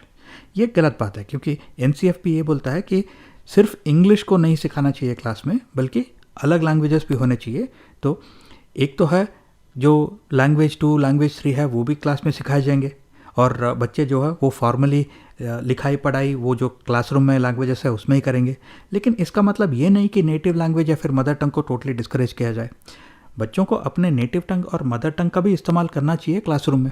S1: ये गलत बात है, क्योंकि एनसीएफपी ये बोलता है कि सिर्फ इंग्लिश को नहीं सिखाना चाहिए क्लास में, बल्कि अलग लैंग्वेजेस भी होने चाहिए। तो एक तो है जो लैंग्वेज 2, लैंग्वेज 3 है वो भी क्लास में सिखाए जाएंगे, और बच्चे जो है वो फॉर्मली लिखाई पढ़ाई वो जो क्लासरूम में लैंग्वेजेस है उसमें ही करेंगे। लेकिन इसका मतलब ये नहीं कि नेटिव लैंग्वेज या फिर मदर टंग को टोटली डिस्करेज किया जाए। बच्चों को अपने नेटिव टंग और मदर टंग का भी इस्तेमाल करना चाहिए क्लासरूम में।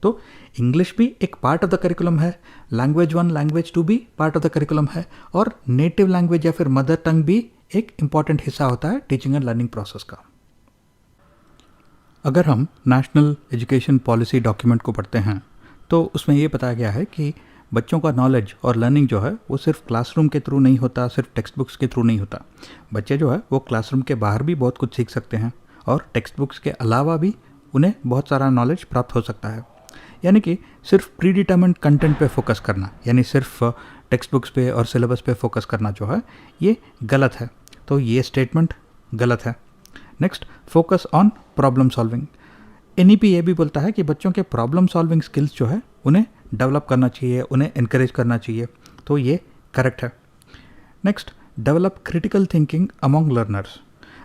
S1: तो इंग्लिश भी एक पार्ट ऑफ द करिकुलम है, लैंग्वेज 1, लैंग्वेज 2 भी पार्ट ऑफ द करिकुलम है, और नेटिव लैंग्वेज या फिर मदर टंग भी एक इम्पॉर्टेंट हिस्सा होता है टीचिंग एंड लर्निंग प्रोसेस का। अगर हम नेशनल एजुकेशन पॉलिसी डॉक्यूमेंट को पढ़ते हैं तो उसमें ये बताया गया है कि बच्चों का नॉलेज और लर्निंग जो है वो सिर्फ क्लासरूम के थ्रू नहीं होता, सिर्फ टेक्स्ट बुक्स के थ्रू नहीं होता। बच्चे जो है वो क्लासरूम के बाहर भी बहुत कुछ सीख सकते हैं, और टेक्स्ट बुक्स के अलावा भी उन्हें बहुत सारा नॉलेज प्राप्त हो सकता है। यानी कि सिर्फ प्री डिटर्मिन्ड कंटेंट पे फोकस करना, यानी सिर्फ टेक्स्ट बुक्स पे और सिलेबस पे फोकस करना जो है ये गलत है। तो ये स्टेटमेंट गलत है। Next, focus on problem solving. NEP ये भी बोलता है कि बच्चों के प्रॉब्लम सॉल्विंग स्किल्स जो है उन्हें डेवलप करना चाहिए, उन्हें इनकरेज करना चाहिए। तो ये करेक्ट है। Next, develop critical thinking among learners.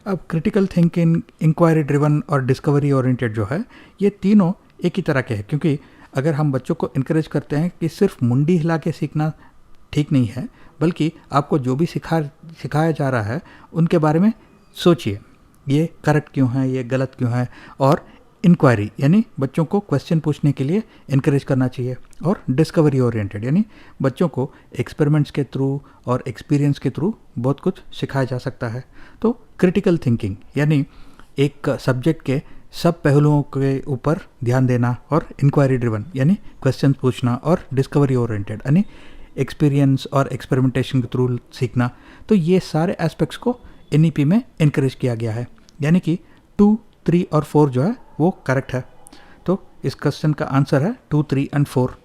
S1: अब क्रिटिकल थिंकिंग, इंक्वायरी ड्रिवन और डिस्कवरी ओरिएंटेड जो है ये तीनों एक ही तरह के हैं, क्योंकि अगर हम बच्चों को इनकरेज करते हैं कि सिर्फ मुंडी हिला के सीखना ठीक नहीं है, बल्कि आपको जो भी सिखाया जा रहा है उनके बारे में सोचिए, ये करेक्ट क्यों है, ये गलत क्यों है, और इंक्वायरी यानी बच्चों को क्वेश्चन पूछने के लिए इनकरेज करना चाहिए, और डिस्कवरी ओरिएंटेड यानी बच्चों को एक्सपेरिमेंट्स के थ्रू और एक्सपीरियंस के थ्रू बहुत कुछ सिखाया जा सकता है। तो क्रिटिकल थिंकिंग यानी एक सब्जेक्ट के सब पहलुओं के ऊपर ध्यान देना और इंक्वायरी ड्रिवन यानी क्वेश्चन पूछना और डिस्कवरी ओरिएंटेड यानी एक्सपीरियंस और एक्सपेरिमेंटेशन के थ्रू सीखना, तो ये सारे एस्पेक्ट्स को NEP में इनकरेज किया गया है। यानी कि 2, 3 और 4 जो है वो करेक्ट है। तो इस क्वेश्चन का आंसर है 2, 3 एंड 4।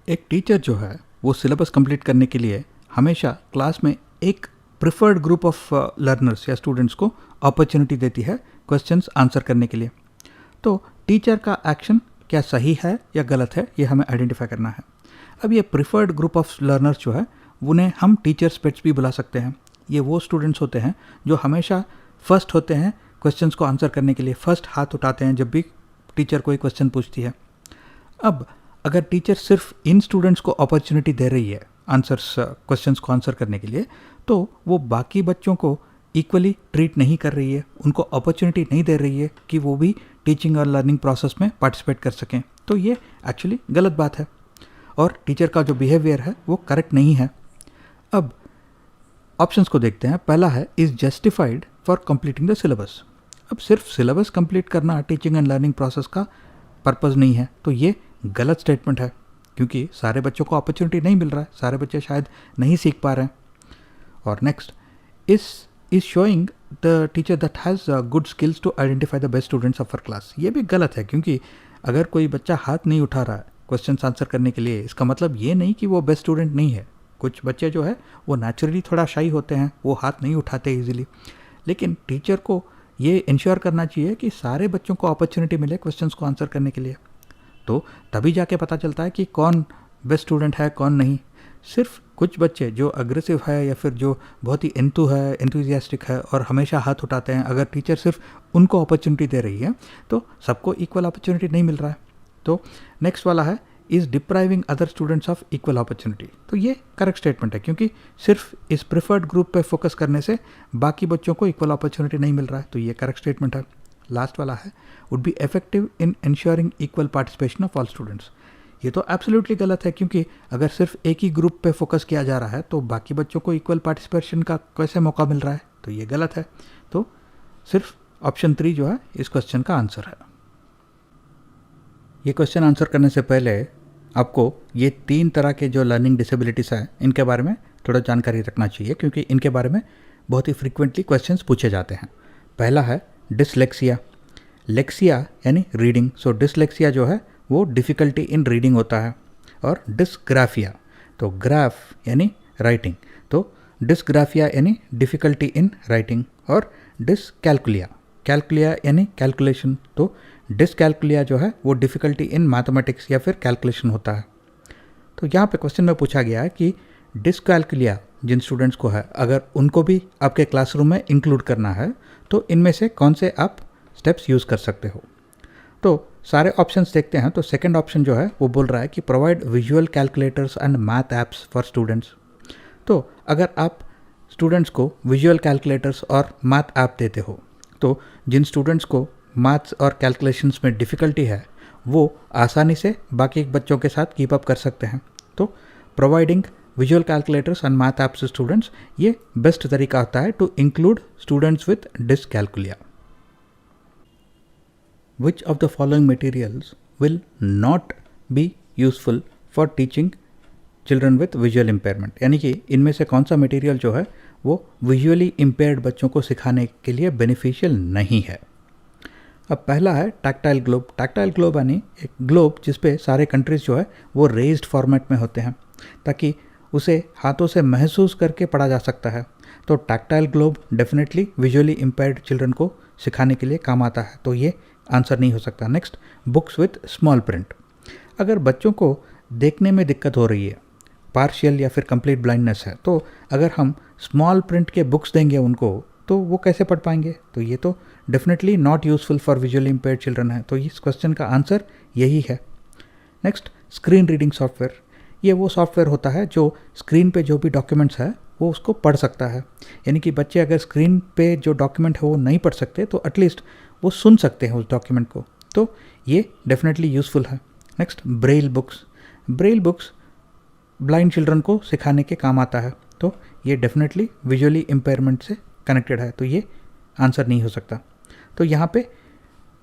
S1: एक टीचर जो है वो सिलेबस कंप्लीट करने के लिए हमेशा क्लास में एक प्रिफर्ड ग्रुप ऑफ लर्नर्स या स्टूडेंट्स को अपॉर्चुनिटी देती है क्वेश्चंस आंसर करने के लिए। तो टीचर का एक्शन क्या सही है या गलत है, ये हमें आइडेंटिफाई करना है। अब ये प्रिफर्ड ग्रुप ऑफ लर्नर्स जो है उन्हें हम टीचर्स पेट्स भी बुला सकते हैं। ये वो स्टूडेंट्स होते हैं जो हमेशा फर्स्ट होते हैं क्वेश्चंस को आंसर करने के लिए, फर्स्ट हाथ उठाते हैं जब भी टीचर कोई क्वेश्चन पूछती है। अब अगर टीचर सिर्फ इन स्टूडेंट्स को अपॉर्चुनिटी दे रही है क्वेश्चंस को आंसर करने के लिए, तो वो बाकी बच्चों को इक्वली ट्रीट नहीं कर रही है, उनको अपॉर्चुनिटी नहीं दे रही है कि वो भी टीचिंग और लर्निंग प्रोसेस में पार्टिसिपेट कर सकें। तो ये एक्चुअली गलत बात है और टीचर का जो बिहेवियर है वो करेक्ट नहीं है। अब ऑप्शंस को देखते हैं। पहला है is justified for completing the syllabus. अब सिर्फ सिलेबस कंप्लीट करना टीचिंग एंड लर्निंग प्रोसेस का पर्पज़ नहीं है, तो ये गलत स्टेटमेंट है क्योंकि सारे बच्चों को अपॉर्चुनिटी नहीं मिल रहा है, सारे बच्चे शायद नहीं सीख पा रहे हैं। और next is showing the teacher that has good skills to identify the best students of our class. ये भी गलत है क्योंकि अगर कोई बच्चा हाथ नहीं उठा रहा है क्वेश्चन आंसर करने के लिए, इसका मतलब ये नहीं कि वो बेस्ट स्टूडेंट नहीं है। कुछ बच्चे जो है वो नेचुरली थोड़ा शाई होते हैं, वो हाथ नहीं उठाते इजीली, लेकिन टीचर को ये इंश्योर करना चाहिए कि सारे बच्चों को अपॉर्चुनिटी मिले क्वेश्चंस को आंसर करने के लिए। तो तभी जाके पता चलता है कि कौन बेस्ट स्टूडेंट है कौन नहीं। सिर्फ कुछ बच्चे जो अग्रेसिव है या फिर जो बहुत ही एंथुजियास्टिक है और हमेशा हाथ उठाते हैं, अगर टीचर सिर्फ उनको अपॉर्चुनिटी दे रही है तो सबको इक्वल अपॉर्चुनिटी नहीं मिल रहा है। तो नेक्स्ट वाला है is depriving other students of equal opportunity. तो ये करेक्ट स्टेटमेंट है क्योंकि सिर्फ इस प्रिफर्ड ग्रुप पे फोकस करने से बाकी बच्चों को इक्वल अपॉर्चुनिटी नहीं मिल रहा है, तो ये करेक्ट स्टेटमेंट है। लास्ट वाला है would be effective in ensuring equal participation of all students. ये तो एब्सोल्युटली गलत है क्योंकि अगर सिर्फ एक ही ग्रुप पे फोकस किया जा रहा है तो बाकी बच्चों को इक्वल पार्टिसिपेशन का कैसे मौका मिल रहा है, तो ये गलत है। तो सिर्फ ऑप्शन 3 जो है इस क्वेश्चन का आंसर है। ये क्वेश्चन आंसर करने से पहले आपको ये 3 तरह के जो लर्निंग डिसेबिलिटीज़ हैं इनके बारे में थोड़ा जानकारी रखना चाहिए क्योंकि इनके बारे में बहुत ही फ्रीक्वेंटली क्वेश्चंस पूछे जाते हैं। पहला है डिसलेक्सिया। लेक्सिया यानी रीडिंग, सो डिसलेक्सिया जो है वो डिफ़िकल्टी इन रीडिंग होता है। और डिसग्राफिया, तो ग्राफ यानी राइटिंग, तो डिसग्राफिया यानी डिफ़िकल्टी इन राइटिंग। और डिसकैल्कुलिया, कैल्कुलिया यानी कैलकुलेशन, तो डिसकैल्कुलिया जो है वो डिफ़िकल्टी इन मैथमेटिक्स या फिर कैलकुलेशन होता है। तो यहाँ पे क्वेश्चन में पूछा गया है कि डिसकैल्कुलिया जिन स्टूडेंट्स को है अगर उनको भी आपके क्लासरूम में इंक्लूड करना है तो इनमें से कौन से आप स्टेप्स यूज़ कर सकते हो। तो सारे ऑप्शंस देखते हैं। तो सेकंड ऑप्शन जो है वो बोल रहा है कि provide visual calculators and math apps for students. तो अगर आप स्टूडेंट्स को विजुअल कैलकुलेटर्स और मैथ ऐप देते हो तो जिन स्टूडेंट्स को मैथ्स और कैलकुलेशंस में डिफ़िकल्टी है वो आसानी से बाकी बच्चों के साथ कीप अप कर सकते हैं। तो providing visual calculators and math apps to students ये बेस्ट तरीका होता है to include students with dyscalculia. Which of the following materials will not be useful for teaching children with visual impairment? यानी कि इनमें से कौन सा मटेरियल जो है वो विजुअली इम्पेयर्ड बच्चों को सिखाने के लिए बेनिफिशियल नहीं है। अब पहला है टैक्टाइल ग्लोब। टैक्टाइल ग्लोब यानी एक ग्लोब जिसपे सारे कंट्रीज जो है वो रेज्ड फॉर्मेट में होते हैं ताकि उसे हाथों से महसूस करके पढ़ा जा सकता है। तो tactile globe definitely visually impaired children को सिखाने के लिए काम आता है, तो ये आंसर नहीं हो सकता। Next, books with small print. अगर बच्चों को देखने में दिक्कत हो रही है, पार्शियल या फिर कंप्लीट ब्लाइंडनेस है, तो अगर हम स्मॉल प्रिंट के बुक्स देंगे उनको तो वो कैसे पढ़ पाएंगे, तो ये तो definitely not useful for visually impaired children है। तो इस क्वेश्चन का आंसर यही है। Next, screen reading software. ये वो सॉफ्टवेयर होता है जो स्क्रीन पे जो भी डॉक्यूमेंट्स है वो उसको पढ़ सकता है। यानी कि बच्चे अगर स्क्रीन पे जो डॉक्यूमेंट है वो नहीं पढ़ सकते तो एटलीस्ट वो सुन सकते हैं उस डॉक्यूमेंट को, तो ये डेफिनेटली यूज़फुल है। Next, Braille books. Braille books blind children को सिखाने के काम आता है, तो ये डेफिनेटली विजुअली इम्पेयरमेंट से कनेक्टेड है, तो ये आंसर नहीं हो सकता। तो यहाँ पे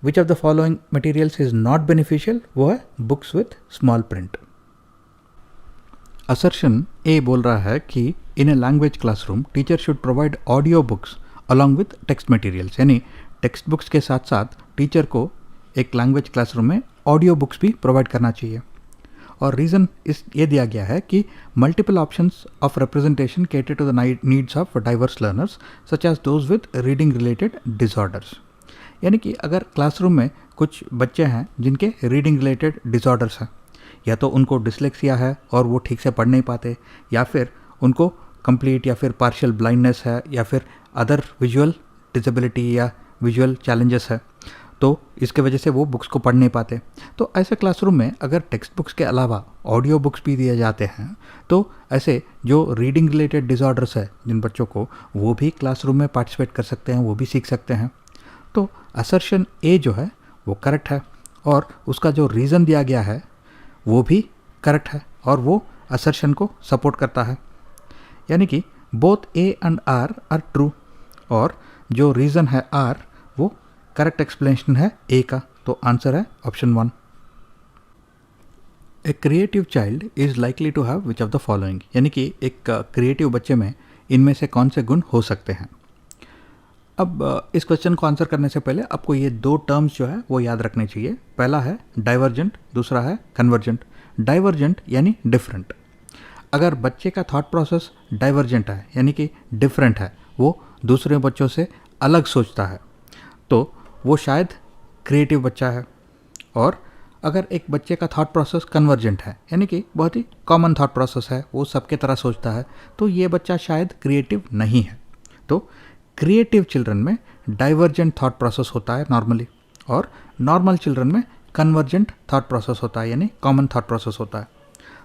S1: which of the following materials is not beneficial, वो है books with small print. Assertion A बोल रहा है कि in a language classroom teacher should provide audio books along with text materials, यानी टेक्स्ट बुक्स के साथ साथ नीचर को एक लैंग्वेज क्लासरूम में ऑडियो बुक्स भी प्रोवाइड करना चाहिए। और रीज़न इस ये दिया गया है कि multiple options of representation cater to the needs of diverse learners such as those with reading related disorders, यानी कि अगर क्लासरूम में कुछ बच्चे हैं जिनके रीडिंग रिलेटेड डिसऑर्डर्स हैं, या तो उनको डिसलेक्सिया है और वो ठीक से पढ़ नहीं पाते, या फिर उनको कंप्लीट या फिर पार्शियल ब्लाइंडनेस है, या फिर अदर विजुअल डिसेबिलिटी या विजुअल चैलेंजेस है, तो इसके वजह से वो बुक्स को पढ़ नहीं पाते। तो ऐसे क्लासरूम में अगर टेक्स्ट बुक्स के अलावा ऑडियो बुक्स भी दिए जाते हैं तो ऐसे जो रीडिंग रिलेटेड डिसऑर्डर्स है जिन बच्चों को, वो भी क्लासरूम में पार्टिसिपेट कर सकते हैं, वो भी सीख सकते हैं। तो असर्शन ए जो है वो करेक्ट है और उसका जो रीज़न दिया गया है वो भी करेक्ट है और वो असर्शन को सपोर्ट करता है, यानी कि both A and R true, और जो रीज़न है आर वो करेक्ट एक्सप्लेनेशन है ए का, तो आंसर है option 1। A creative child is likely to have which of the following, यानी कि एक क्रिएटिव बच्चे में इनमें से कौन से गुण हो सकते हैं। अब इस क्वेश्चन को आंसर करने से पहले आपको ये दो टर्म्स जो है वो याद रखने चाहिए। पहला है डाइवर्जेंट, दूसरा है कन्वर्जेंट। डाइवर्जेंट यानी डिफरेंट। अगर बच्चे का थॉट प्रोसेस डाइवर्जेंट है यानी कि डिफरेंट है, वो दूसरे बच्चों से अलग सोचता है, तो वो शायद क्रिएटिव बच्चा है। और अगर एक बच्चे का थॉट प्रोसेस कन्वर्जेंट है यानी कि बहुत ही कॉमन थॉट प्रोसेस है, वो सबके तरह सोचता है, तो ये बच्चा शायद क्रिएटिव नहीं है। तो क्रिएटिव चिल्ड्रन में डाइवर्जेंट थॉट प्रोसेस होता है नॉर्मली, और नॉर्मल चिल्ड्रन में कन्वर्जेंट थॉट प्रोसेस होता है यानी कॉमन थॉट प्रोसेस होता है।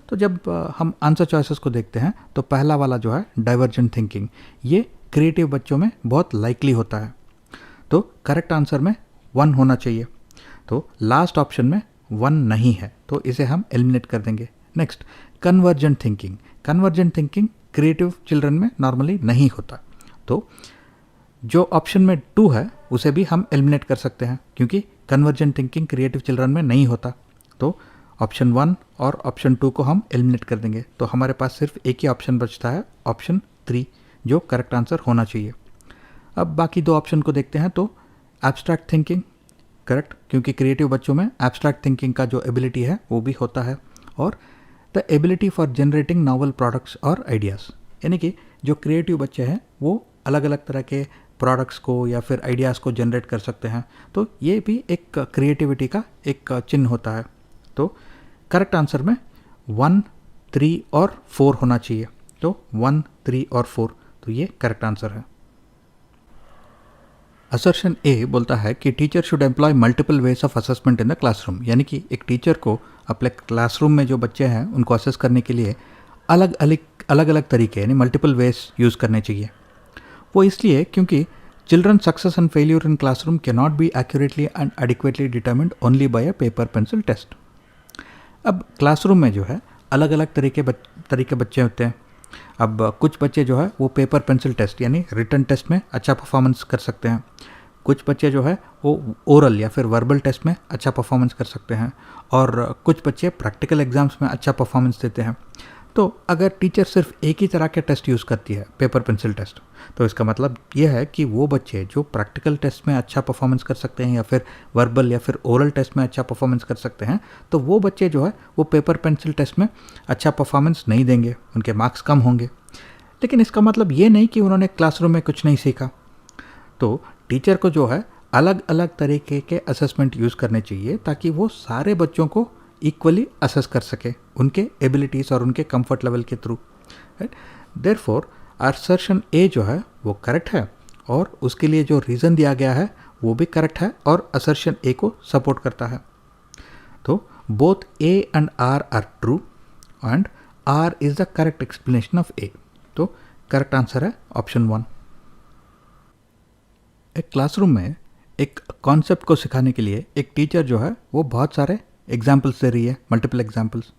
S1: तो जब हम आंसर चॉइसेस को देखते हैं तो पहला वाला जो है डाइवर्जेंट थिंकिंग, ये क्रिएटिव बच्चों में बहुत लाइकली होता है, तो करेक्ट आंसर में 1 होना चाहिए। तो लास्ट ऑप्शन में 1 नहीं है, तो इसे हम एलिमिनेट कर देंगे। Next, convergent thinking. Convergent thinking creative children में नॉर्मली नहीं होता, तो जो ऑप्शन में 2 है उसे भी हम एलिमिनेट कर सकते हैं, क्योंकि कन्वर्जेंट थिंकिंग क्रिएटिव चिल्ड्रन में नहीं होता। तो ऑप्शन 1 और ऑप्शन 2 को हम एलिमिनेट कर देंगे, तो हमारे पास सिर्फ एक ही ऑप्शन बचता है, ऑप्शन 3, जो करेक्ट आंसर होना चाहिए। अब बाकी 2 ऑप्शन को देखते हैं। तो एब्स्ट्रैक्ट थिंकिंग करेक्ट, क्योंकि क्रिएटिव बच्चों में एब्स्ट्रैक्ट थिंकिंग का जो एबिलिटी है वो भी होता है। और the ability for generating novel products और आइडियाज़, यानी कि जो क्रिएटिव बच्चे हैं वो अलग अलग तरह के प्रोडक्ट्स को या फिर आइडियाज़ को जनरेट कर सकते हैं, तो ये भी एक क्रिएटिविटी का एक चिन्ह होता है। तो करेक्ट आंसर में 1, 3 और 4 होना चाहिए, तो 1, 3 और 4, तो ये करेक्ट आंसर है। असर्शन ए बोलता है कि teacher should employ multiple ways of assessment in the classroom, यानी कि एक टीचर को अपने क्लासरूम में जो बच्चे हैं उनको असेस करने के लिए अलग अलग तरीके यानी मल्टीपल वेज यूज़ करने चाहिए। वो इसलिए क्योंकि children success and failure in classroom can not be accurately and adequately determined only by a paper pencil test. अब क्लासरूम में जो है अलग अलग तरीके बच्चे होते हैं। अब कुछ बच्चे जो है वो पेपर पेंसिल टेस्ट यानी रिटन टेस्ट में अच्छा परफॉर्मेंस कर सकते हैं, कुछ बच्चे जो है वो ओरल या फिर वर्बल टेस्ट में अच्छा परफॉर्मेंस कर सकते हैं, और कुछ बच्चे प्रैक्टिकल एग्जाम्स में अच्छा परफॉर्मेंस देते हैं। तो अगर टीचर सिर्फ एक ही तरह के टेस्ट यूज़ करती है, पेपर पेंसिल टेस्ट, तो इसका मतलब ये है कि वो बच्चे जो प्रैक्टिकल टेस्ट में अच्छा परफॉर्मेंस कर सकते हैं या फिर वर्बल या फिर ओरल टेस्ट में अच्छा परफॉर्मेंस कर सकते हैं, तो वो बच्चे जो है वो पेपर पेंसिल टेस्ट में अच्छा परफॉर्मेंस नहीं देंगे, उनके मार्क्स कम होंगे। लेकिन इसका मतलब ये नहीं कि उन्होंने क्लासरूम में कुछ नहीं सीखा। तो टीचर को जो है अलग अलग तरीके के असेसमेंट यूज़ करने चाहिए ताकि वो सारे बच्चों को इक्वली असेस कर सके उनके एबिलिटीज़ और उनके कंफर्ट लेवल के थ्रू, राइट। देयरफॉर असर्शन ए जो है वो करेक्ट है और उसके लिए जो रीज़न दिया गया है वो भी करेक्ट है और असर्शन ए को सपोर्ट करता है। तो both A and R true and R is the correct explanation of A, तो करेक्ट आंसर है ऑप्शन 1। एक क्लासरूम में एक कॉन्सेप्ट को सिखाने के लिए एक टीचर जो है वो बहुत सारे एग्जाम्पल्स दे रही है, multiple examples,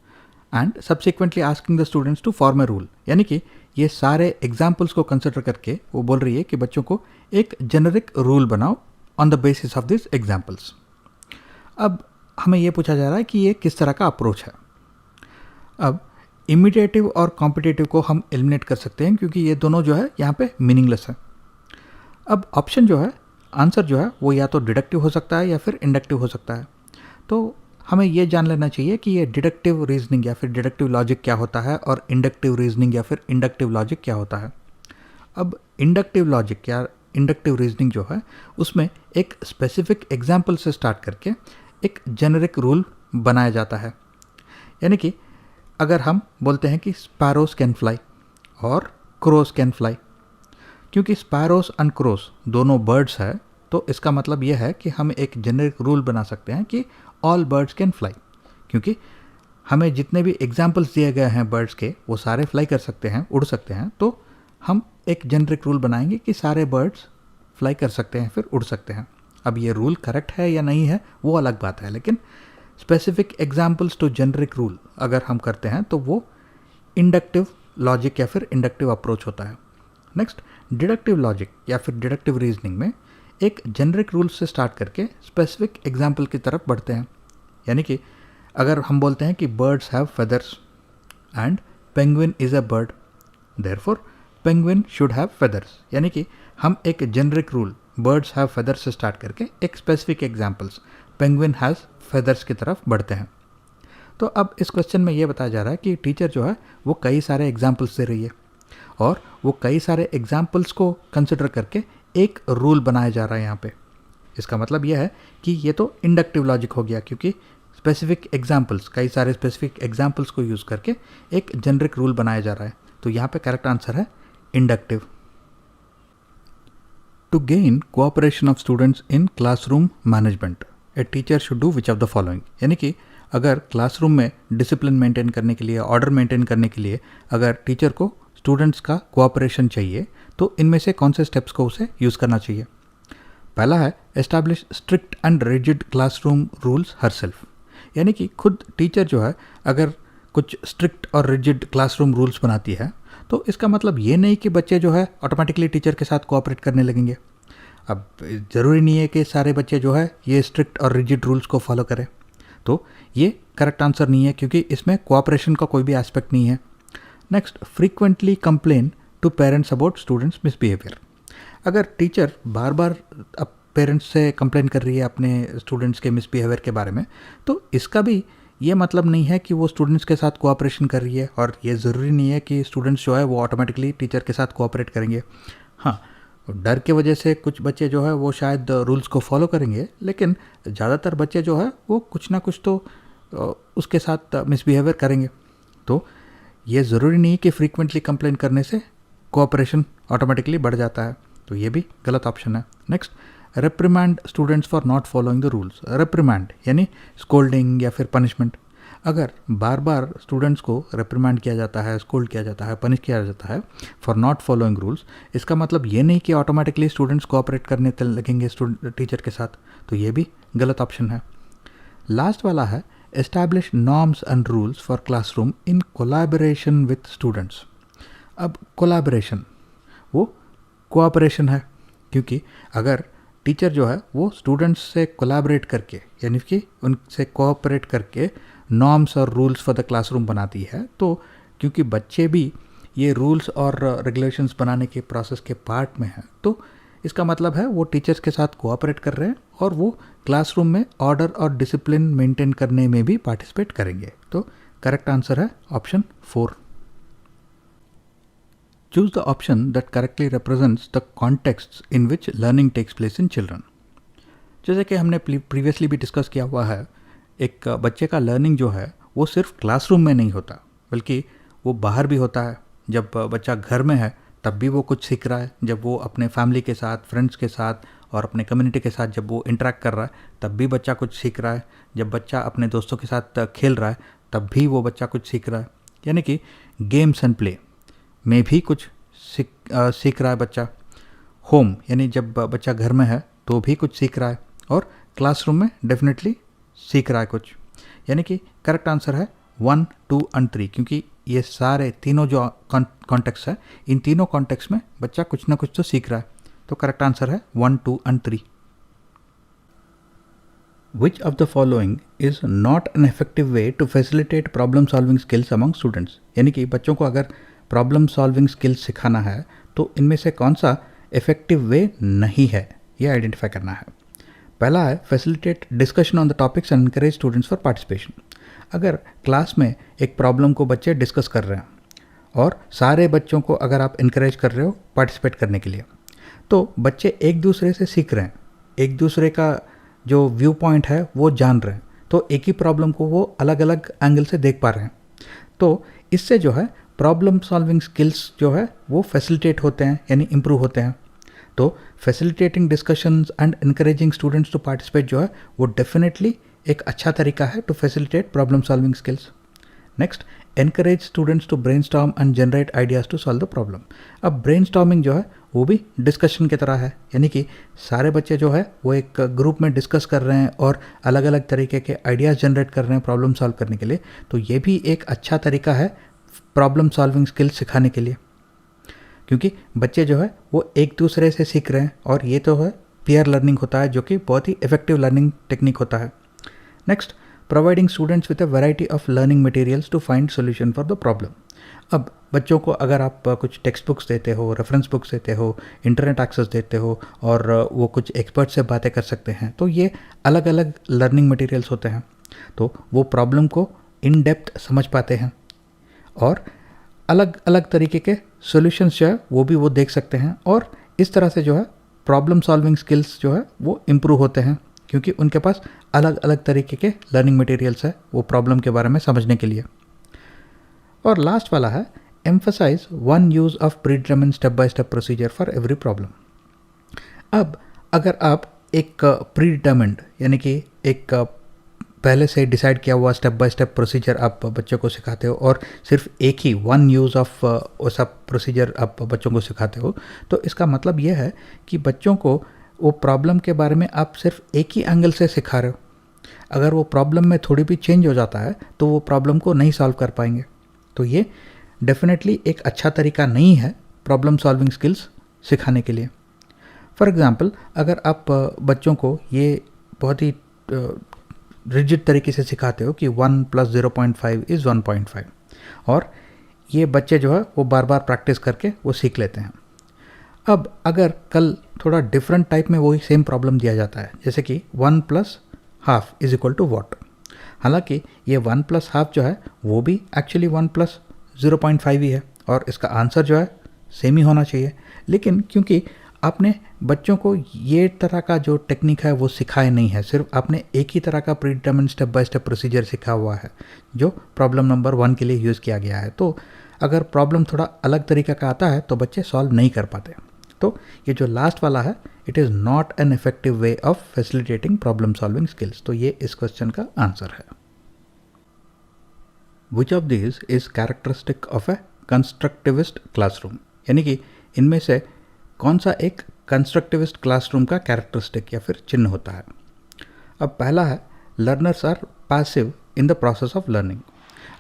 S1: and subsequently asking the students to form a rule, यानी कि ये सारे एग्जाम्पल्स को कंसिडर करके वो बोल रही है कि बच्चों को एक जेनरिक रूल बनाओ on the basis of this examples. अब हमें ये पूछा जा रहा है कि ये किस तरह का अप्रोच है। अब इमिटेटिव और कॉम्पिटेटिव को हम एलिमिनेट कर सकते हैं क्योंकि ये दोनों जो है यहाँ पे मीनिंगलेस है। अब ऑप्शन जो है, आंसर जो है वो या तो डिडक्टिव हो सकता है या फिर इंडक्टिव हो सकता है। तो हमें ये जान लेना चाहिए कि ये डिडक्टिव रीजनिंग या फिर डिडक्टिव लॉजिक क्या होता है और इंडक्टिव रीजनिंग या फिर इंडक्टिव लॉजिक क्या होता है। अब इंडक्टिव लॉजिक या इंडक्टिव रीजनिंग जो है उसमें एक स्पेसिफिक एग्जाम्पल से स्टार्ट करके एक जेनरिक रूल बनाया जाता है। यानी कि अगर हम बोलते हैं कि स्पैरोज कैन फ्लाई और क्रोज कैन फ्लाई, क्योंकि स्पैरोज एंड क्रोज दोनों बर्ड्स है तो इसका मतलब यह है कि हम एक जेनरिक रूल बना सकते हैं कि ऑल बर्ड्स कैन फ्लाई, क्योंकि हमें जितने भी एग्जाम्पल्स दिए गए हैं बर्ड्स के वो सारे फ्लाई कर सकते हैं, उड़ सकते हैं। तो हम एक जेनरिक रूल बनाएंगे कि सारे बर्ड्स फ्लाई कर सकते हैं, फिर उड़ सकते हैं। अब ये रूल करेक्ट है या नहीं है वो अलग बात है, लेकिन specific examples too generic rule अगर हम करते हैं तो वो इंडक्टिव लॉजिक या फिर इंडक्टिव अप्रोच होता है। नेक्स्ट, डिडक्टिव लॉजिक या फिर डिडक्टिव रीजनिंग में एक जेनरिक रूल से स्टार्ट करके स्पेसिफिक एग्जाम्पल की तरफ बढ़ते हैं। यानी कि अगर हम बोलते हैं कि birds have feathers and penguin is a bird, therefore penguin should have feathers, यानी कि हम एक generic rule birds have feathers से स्टार्ट करके एक specific examples penguin has feathers की तरफ बढ़ते हैं। तो अब इस क्वेश्चन में ये बताया जा रहा है कि टीचर जो है वो कई सारे एग्जाम्पल्स दे रही है और वो कई सारे एग्जाम्पल्स को कंसिडर करके एक रूल बनाया जा रहा है यहाँ पे। इसका मतलब यह है कि ये तो इंडक्टिव लॉजिक हो गया, क्योंकि स्पेसिफिक एग्जाम्पल्स, कई सारे स्पेसिफिक एग्जाम्पल्स को यूज़ करके एक जेनरिक रूल बनाया जा रहा है। तो यहाँ पे करेक्ट आंसर है inductive. To gain cooperation of students in classroom management a teacher should do which of the following, यानी कि अगर क्लासरूम में डिसिप्लिन मेंटेन करने के लिए, ऑर्डर मेंटेन करने के लिए अगर टीचर को स्टूडेंट्स का कोऑपरेशन चाहिए तो इनमें से कौन से स्टेप्स को उसे यूज़ करना चाहिए। पहला है establish strict and rigid classroom rules herself, यानी कि खुद टीचर जो है अगर कुछ स्ट्रिक्ट और रिजिड क्लासरूम रूल्स बनाती है तो इसका मतलब ये नहीं कि बच्चे जो है ऑटोमेटिकली टीचर के साथ कोऑपरेट करने लगेंगे। अब ज़रूरी नहीं है कि सारे बच्चे जो है ये स्ट्रिक्ट और रिजिड रूल्स को फॉलो करें, तो ये करेक्ट आंसर नहीं है क्योंकि इसमें कोऑपरेशन का कोई भी एस्पेक्ट नहीं है। Next, frequently complain to parents about students misbehaviour. अगर टीचर बार बार अब पेरेंट्स से कंप्लेन कर रही है अपने स्टूडेंट्स के मिसबिहेवियर के बारे में, तो इसका भी ये मतलब नहीं है कि वो स्टूडेंट्स के साथ कोऑपरेशन कर रही है, और ये ज़रूरी नहीं है कि स्टूडेंट्स जो है वो ऑटोमेटिकली टीचर के साथ कोऑपरेट करेंगे। हाँ, डर के वजह से कुछ बच्चे जो है वो शायद रूल्स को फॉलो करेंगे, लेकिन ज़्यादातर बच्चे जो है वो कुछ ना कुछ तो उसके साथ मिसबिहेवियर करेंगे। तो ये ज़रूरी नहीं कि फ्रीक्वेंटली कंप्लेन करने से कोऑपरेशन ऑटोमेटिकली बढ़ जाता है, तो ये भी गलत ऑप्शन है। Next, reprimand students for not following the rules. Reprimand यानी स्कोल्डिंग या फिर पनिशमेंट। अगर बार बार स्टूडेंट्स को रिप्रिमांड किया जाता है, स्कोल्ड किया जाता है, पनिश किया जाता है फॉर नॉट फॉलोइंग रूल्स, इसका मतलब ये नहीं कि ऑटोमेटिकली स्टूडेंट्स कोऑपरेट करने लगेंगे टीचर के साथ, तो ये भी गलत ऑप्शन है। लास्ट वाला है establish norms and rules for classroom in collaboration with students. अब कोलैबोरेशन वो कोऑपरेशन है, क्योंकि अगर टीचर जो है वो स्टूडेंट्स से कोलैबोरेट करके यानी कि उनसे कोऑपरेट करके नॉर्म्स और रूल्स फॉर द क्लासरूम बनाती है, तो क्योंकि बच्चे भी ये रूल्स और रेगुलेशंस बनाने के प्रोसेस के पार्ट में हैं, तो इसका मतलब है वो टीचर्स के साथ कोऑपरेट कर रहे हैं और वो क्लासरूम में ऑर्डर और डिसिप्लिन मेंटेन करने में भी पार्टिसिपेट करेंगे। तो करेक्ट आंसर है option 4। Choose the option that correctly represents the context in which learning takes place in children. जैसे कि हमने प्रीवियसली भी डिस्कस किया हुआ है, एक बच्चे का लर्निंग जो है वो सिर्फ क्लासरूम में नहीं होता, बल्कि वो बाहर भी होता है। जब बच्चा घर में है तब भी वो कुछ सीख रहा है, जब वो अपने फैमिली के साथ, फ्रेंड्स के साथ और अपने कम्युनिटी के साथ जब वो इंटरेक्ट कर रहा है तब भी बच्चा कुछ सीख रहा है, जब बच्चा अपने दोस्तों के साथ खेल रहा है तब भी वो बच्चा कुछ सीख रहा है। यानी कि गेम्स एंड प्ले में भी कुछ सीख रहा है बच्चा। होम यानी जब बच्चा घर में है तो भी कुछ सीख रहा है, और क्लासरूम में डेफिनेटली सीख रहा है कुछ। यानी कि करेक्ट आंसर है 1, 2 एंड 3, क्योंकि ये सारे तीनों जो कॉन्टेक्स्ट है, इन तीनों कॉन्टेक्स्ट में बच्चा कुछ ना कुछ तो सीख रहा है। तो करेक्ट आंसर है 1, 2 and 3। Which of the following is not an effective way to facilitate problem solving skills among students. यानी कि बच्चों को अगर प्रॉब्लम सॉल्विंग स्किल्स सिखाना है तो इनमें से कौन सा इफेक्टिव वे नहीं है, ये आइडेंटिफाई करना है। पहला है facilitate discussion on the topics and encourage students for participation. अगर क्लास में एक प्रॉब्लम को बच्चे डिस्कस कर रहे हैं और सारे बच्चों को अगर आप इनकरेज कर रहे हो पार्टिसिपेट करने के लिए, तो बच्चे एक दूसरे से सीख रहे हैं, एक दूसरे का जो व्यू पॉइंट है वो जान रहे हैं, तो एक ही प्रॉब्लम को वो अलग अलग एंगल से देख पा रहे हैं। तो इससे जो है प्रॉब्लम सॉल्विंग स्किल्स जो है वो फैसिलिटेट होते हैं, यानी इम्प्रूव होते हैं। तो facilitating discussions and encouraging students to participate जो है वो डेफिनेटली एक अच्छा तरीका है to facilitate problem solving skills. Next, encourage students to brainstorm and generate ideas to solve the problem. अब ब्रेनस्टॉर्मिंग जो है वो भी डिस्कशन की तरह है, यानी कि सारे बच्चे जो है वो एक ग्रुप में डिस्कस कर रहे हैं और अलग अलग तरीके के आइडियाज़ जनरेट कर रहे हैं प्रॉब्लम सॉल्व करने के लिए। तो ये भी एक अच्छा तरीका है प्रॉब्लम सॉल्विंग स्किल्स सिखाने के लिए, क्योंकि बच्चे जो है वो एक दूसरे से सीख रहे हैं और ये तो है पीयर लर्निंग होता है, जो कि बहुत ही इफेक्टिव लर्निंग टेक्निक होता है। Next, providing students with a variety of learning materials to find solution for the problem. अब बच्चों को अगर आप कुछ टेक्स्ट बुक्स देते हो, रेफरेंस बुक्स देते हो, इंटरनेट एक्सेस देते हो और वो कुछ एक्सपर्ट से बातें कर सकते हैं, तो ये अलग अलग लर्निंग मटेरियल्स होते हैं। तो वो प्रॉब्लम को इन डेप्थ समझ पाते हैं और अलग अलग तरीके के सॉल्यूशंस जो है वो भी वो देख सकते हैं, और इस तरह से जो है प्रॉब्लम सॉल्विंग स्किल्स जो है वो इम्प्रूव होते हैं, क्योंकि उनके पास अलग अलग तरीके के लर्निंग मटेरियल्स है वो प्रॉब्लम के बारे में समझने के लिए। और लास्ट वाला है emphasize one use of predetermined step by step procedure for every problem. अब अगर आप एक प्रीडिटरमाइंड यानी कि एक पहले से डिसाइड किया हुआ स्टेप बाय स्टेप प्रोसीजर आप बच्चों को सिखाते हो और सिर्फ एक ही वन यूज़ ऑफ वैसा प्रोसीजर आप बच्चों को सिखाते हो, तो इसका मतलब यह है कि बच्चों को वो प्रॉब्लम के बारे में आप सिर्फ एक ही एंगल से सिखा रहे हो। अगर वो प्रॉब्लम में थोड़ी भी चेंज हो जाता है तो वो प्रॉब्लम को नहीं सॉल्व कर पाएंगे। तो ये डेफिनेटली एक अच्छा तरीका नहीं है प्रॉब्लम सॉल्विंग स्किल्स सिखाने के लिए। फॉर एग्ज़ाम्पल, अगर आप बच्चों को ये बहुत ही रिजिड तरीके से सिखाते हो कि 1 + 0.5 इज़ 1.5, और ये बच्चे जो है वो बार बार प्रैक्टिस करके वो सीख लेते हैं। अब अगर कल थोड़ा डिफरेंट टाइप में वही सेम प्रॉब्लम दिया जाता है, जैसे कि 1 + ½ इज इक्वल टू वॉट, हालांकि ये 1 + ½ जो है वो भी एक्चुअली 1 + 0.5 ही है और इसका आंसर जो है सेम ही होना चाहिए, लेकिन क्योंकि आपने बच्चों को ये तरह का जो टेक्निक है वो सिखाया नहीं है, सिर्फ आपने एक ही तरह का predetermined step by step procedure सिखा हुआ है जो प्रॉब्लम नंबर 1 के लिए यूज़ किया गया है। तो अगर प्रॉब्लम थोड़ा अलग तरीका का आता है तो बच्चे सॉल्व नहीं कर पाते। तो ये जो लास्ट वाला है, it is not an effective way of facilitating problem solving skills. तो ये इस क्वेश्चन का आंसर है। Which of this is characteristic of A constructivist classroom, यानी कि इनमें से कौन सा एक कंस्ट्रक्टिविस्ट क्लासरूम का कैरेक्टरिस्टिक या फिर चिन्ह होता है। अब पहला है learners are passive in the process of learning.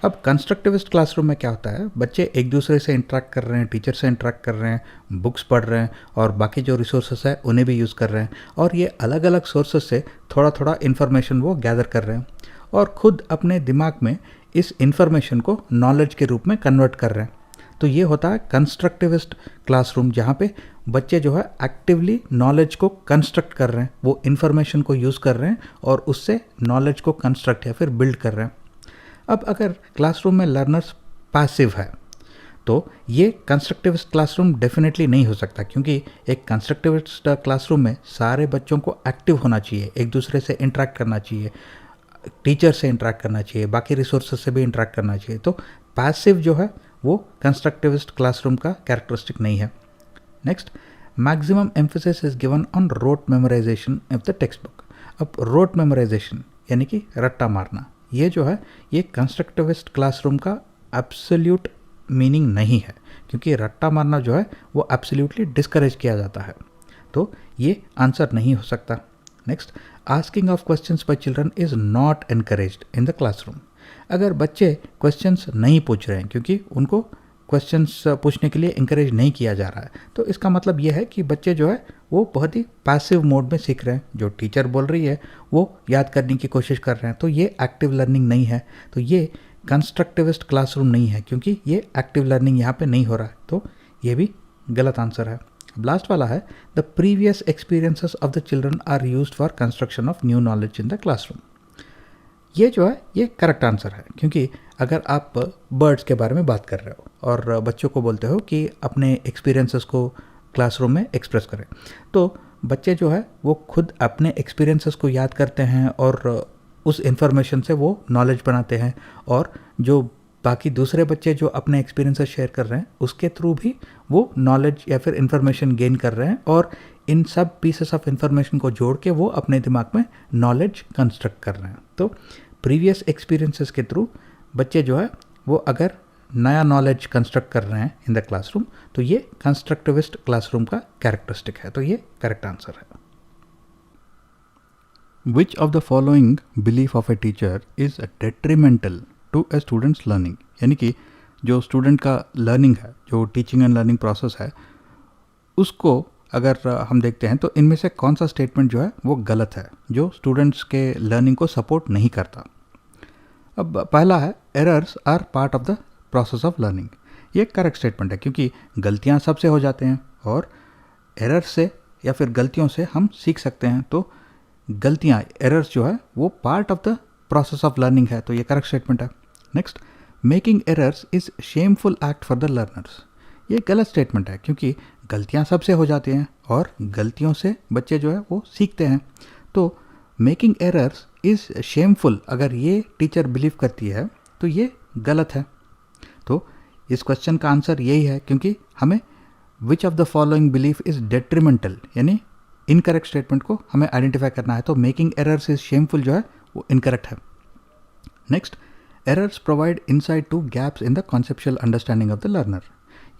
S1: अब कंस्ट्रक्टिविस्ट क्लासरूम में क्या होता है, बच्चे एक दूसरे से इंटरेक्ट कर रहे हैं, टीचर से इंटरेक्ट कर रहे हैं, बुक्स पढ़ रहे हैं और बाकी जो रिसोर्सेस है उन्हें भी यूज़ कर रहे हैं, और ये अलग अलग सोर्सेस से थोड़ा थोड़ा इन्फॉर्मेशन वो गैदर कर रहे हैं और ख़ुद अपने दिमाग में इस इन्फॉर्मेशन को नॉलेज के रूप में कन्वर्ट कर रहे हैं। तो ये होता है कंस्ट्रक्टिविस्ट क्लासरूम, जहाँ पे बच्चे जो है एक्टिवली नॉलेज को कंस्ट्रक्ट कर रहे हैं, वो इन्फॉर्मेशन को यूज़ कर रहे हैं और उससे नॉलेज को कंस्ट्रक्ट या फिर बिल्ड कर रहे हैं। अब अगर क्लासरूम में लर्नर्स पैसिव है तो ये कंस्ट्रक्टिविस्ट क्लासरूम डेफिनेटली नहीं हो सकता, क्योंकि एक कंस्ट्रक्टिविस्ट क्लासरूम में सारे बच्चों को एक्टिव होना चाहिए, एक दूसरे से इंटरेक्ट करना चाहिए, टीचर से इंटरेक्ट करना चाहिए, बाकी रिसोर्सेज से भी इंटरेक्ट करना चाहिए। तो पैसिव जो है वो कंस्ट्रक्टिविस्ट क्लासरूम का कैरेक्टरिस्टिक नहीं है। Next, maximum emphasis is given on rote memorization of the text book. अब रोट मेमोराइजेशन यानी कि रट्टा मारना, ये जो है ये कंस्ट्रक्टिविस्ट क्लासरूम का एब्सोल्यूट मीनिंग नहीं है, क्योंकि रट्टा मारना जो है वो एब्सोल्यूटली डिस्करेज किया जाता है। तो ये आंसर नहीं हो सकता। Next, asking of questions bye children is not encouraged in the classroom. अगर बच्चे क्वेश्चंस नहीं पूछ रहे हैं क्योंकि उनको क्वेश्चंस पूछने के लिए इंकरेज नहीं किया जा रहा है। तो इसका मतलब ये है कि बच्चे जो है वो बहुत ही पैसिव मोड में सीख रहे हैं। जो टीचर बोल रही है वो याद करने की कोशिश कर रहे हैं, तो ये एक्टिव लर्निंग नहीं है। तो ये कंस्ट्रक्टिविस्ट क्लासरूम नहीं है, क्योंकि ये एक्टिव लर्निंग यहाँ पे नहीं हो रहा है। तो ये भी गलत आंसर है। अब लास्ट वाला है, the previous experiences of the children are used for construction of new knowledge in the classroom. ये जो है ये करेक्ट आंसर है, क्योंकि अगर आप बर्ड्स के बारे में बात कर रहे हो और बच्चों को बोलते हो कि अपने एक्सपीरियंसेस को क्लासरूम में एक्सप्रेस करें, तो बच्चे जो है वो खुद अपने एक्सपीरियंसेस को याद करते हैं और उस इन्फॉर्मेशन से वो नॉलेज बनाते हैं, और जो बाकी दूसरे बच्चे जो अपने एक्सपीरियंसेस शेयर कर रहे हैं उसके थ्रू भी वो नॉलेज या फिर इन्फॉर्मेशन गेन कर रहे हैं, और इन सब पीसेस ऑफ इन्फॉर्मेशन को जोड़ के वो अपने दिमाग में नॉलेज कंस्ट्रक्ट कर रहे हैं। तो प्रीवियस एक्सपीरियंसेस के थ्रू बच्चे जो है वो अगर नया नॉलेज कंस्ट्रक्ट कर रहे हैं इन द क्लासरूम, तो ये कंस्ट्रक्टिविस्ट क्लासरूम का कैरेक्टरिस्टिक है। तो ये करेक्ट आंसर है। Which of the following belief of a teacher is detrimental to a students learning, यानी कि जो स्टूडेंट का लर्निंग है, जो टीचिंग एंड लर्निंग प्रोसेस है, उसको अगर हम देखते हैं तो इनमें से कौन सा स्टेटमेंट जो है वो गलत है, जो स्टूडेंट्स के लर्निंग को सपोर्ट नहीं करता। अब पहला है, errors are part of the process of learning. ये करेक्ट स्टेटमेंट है, क्योंकि गलतियां सबसे हो जाते हैं और एरर से या फिर गलतियों से हम सीख सकते हैं। तो गलतियां, एरर्स जो है वो part of the process of learning है। तो ये करेक्ट स्टेटमेंट है। Next, making errors is shameful act for the learners. ये गलत स्टेटमेंट है, क्योंकि गलतियां सबसे हो जाती हैं और गलतियों से बच्चे जो है वो सीखते हैं। तो मेकिंग एरर्स इज़ शेमफुल, अगर ये टीचर बिलीव करती है तो ये गलत है। तो इस क्वेश्चन का आंसर यही है, क्योंकि हमें विच of the following belief is detrimental, यानी इनकरेक्ट स्टेटमेंट को हमें आइडेंटिफाई करना है। तो मेकिंग एरर्स इज शेमफुल जो है वो इनकरेक्ट है। Next, errors provide insight to gaps in the conceptual understanding of the learner.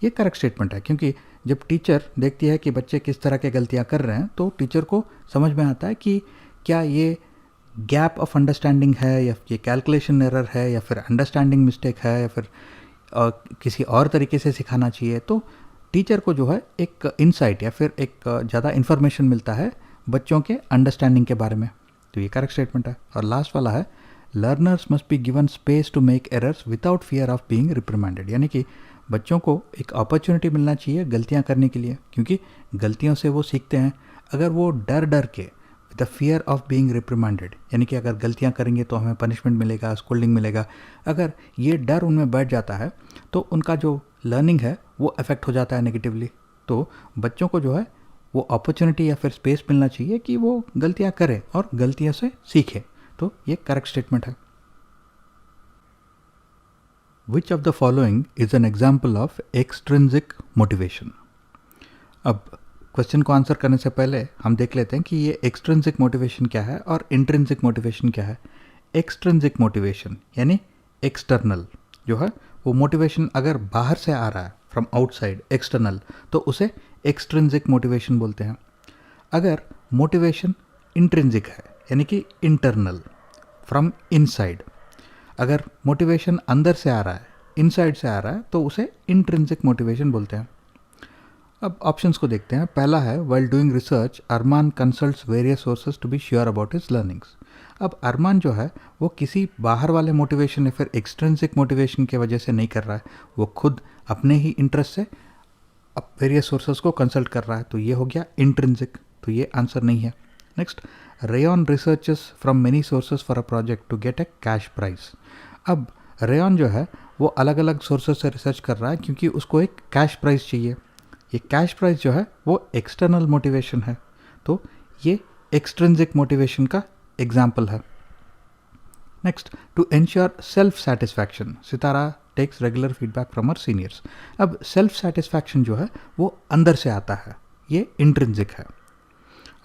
S1: ये करेक्ट स्टेटमेंट है, क्योंकि जब टीचर देखती है कि बच्चे किस तरह के गलतियां कर रहे हैं, तो टीचर को समझ में आता है कि क्या ये गैप ऑफ अंडरस्टैंडिंग है, या ये कैलकुलेशन एरर है, या फिर अंडरस्टैंडिंग मिस्टेक है, या फिर किसी और तरीके से सिखाना चाहिए। तो टीचर को जो है एक इंसाइट या फिर एक ज़्यादा इन्फॉर्मेशन मिलता है बच्चों के अंडरस्टैंडिंग के बारे में। तो ये करेक्ट स्टेटमेंट है। और लास्ट वाला है, learners must be given space to make errors without fear of being reprimanded, यानी कि बच्चों को एक अपॉर्चुनिटी मिलना चाहिए गलतियां करने के लिए, क्योंकि गलतियों से वो सीखते हैं। अगर वो डर डर के with the fear of being reprimanded, यानी कि अगर गलतियां करेंगे तो हमें पनिशमेंट मिलेगा, स्कोल्डिंग मिलेगा, अगर ये डर उनमें बैठ जाता है तो उनका जो लर्निंग है वो अफेक्ट हो जाता है नेगेटिवली। तो बच्चों को जो है वो अपॉर्चुनिटी या फिर स्पेस मिलना चाहिए कि वो गलतियां करें और गलतियों से सीखें। तो ये करेक्ट स्टेटमेंट है। Which of the following is an example of extrinsic motivation? अब क्वेश्चन को आंसर करने से पहले हम देख लेते हैं कि ये एक्सट्रिंसिक मोटिवेशन क्या है और इंट्रिंसिक मोटिवेशन क्या है। एक्सट्रिंसिक मोटिवेशन यानी एक्सटर्नल जो है वो मोटिवेशन अगर बाहर से आ रहा है, फ्रॉम आउटसाइड, एक्सटर्नल, तो उसे एक्सट्रिंसिक मोटिवेशन बोलते हैं। अगर मोटिवेशन इंट्रिंसिक है यानी कि इंटरनल, फ्रॉम इनसाइड, अगर मोटिवेशन अंदर से आ रहा है, इनसाइड से आ रहा है, तो उसे इंट्रिंसिक मोटिवेशन बोलते हैं। अब ऑप्शंस को देखते हैं। पहला है, while doing research Arman consults various sources to be sure about his learnings. अब अरमान जो है वो किसी बाहर वाले मोटिवेशन या फिर एक्सट्रिंसिक मोटिवेशन की वजह से नहीं कर रहा है, वो खुद अपने ही इंटरेस्ट से वेरियस सोर्सेज को कंसल्ट कर रहा है, तो ये हो गया इंट्रिंसिक, तो ये आंसर नहीं है। Next, Rayan researches from many sources for a project to get a cash prize. अब रेयन जो है वो अलग अलग सोर्सेज से रिसर्च कर रहा है क्योंकि उसको एक कैश प्राइज चाहिए। ये कैश प्राइज जो है वो एक्सटर्नल मोटिवेशन है, तो ये एक्सट्रिंसिक मोटिवेशन का एग्जाम्पल है। Next, to ensure self satisfaction Sitara takes regular feedback from her seniors. अब सेल्फ सेटिस्फैक्शन जो है वो अंदर से आता है, ये इंट्रिंसिक है।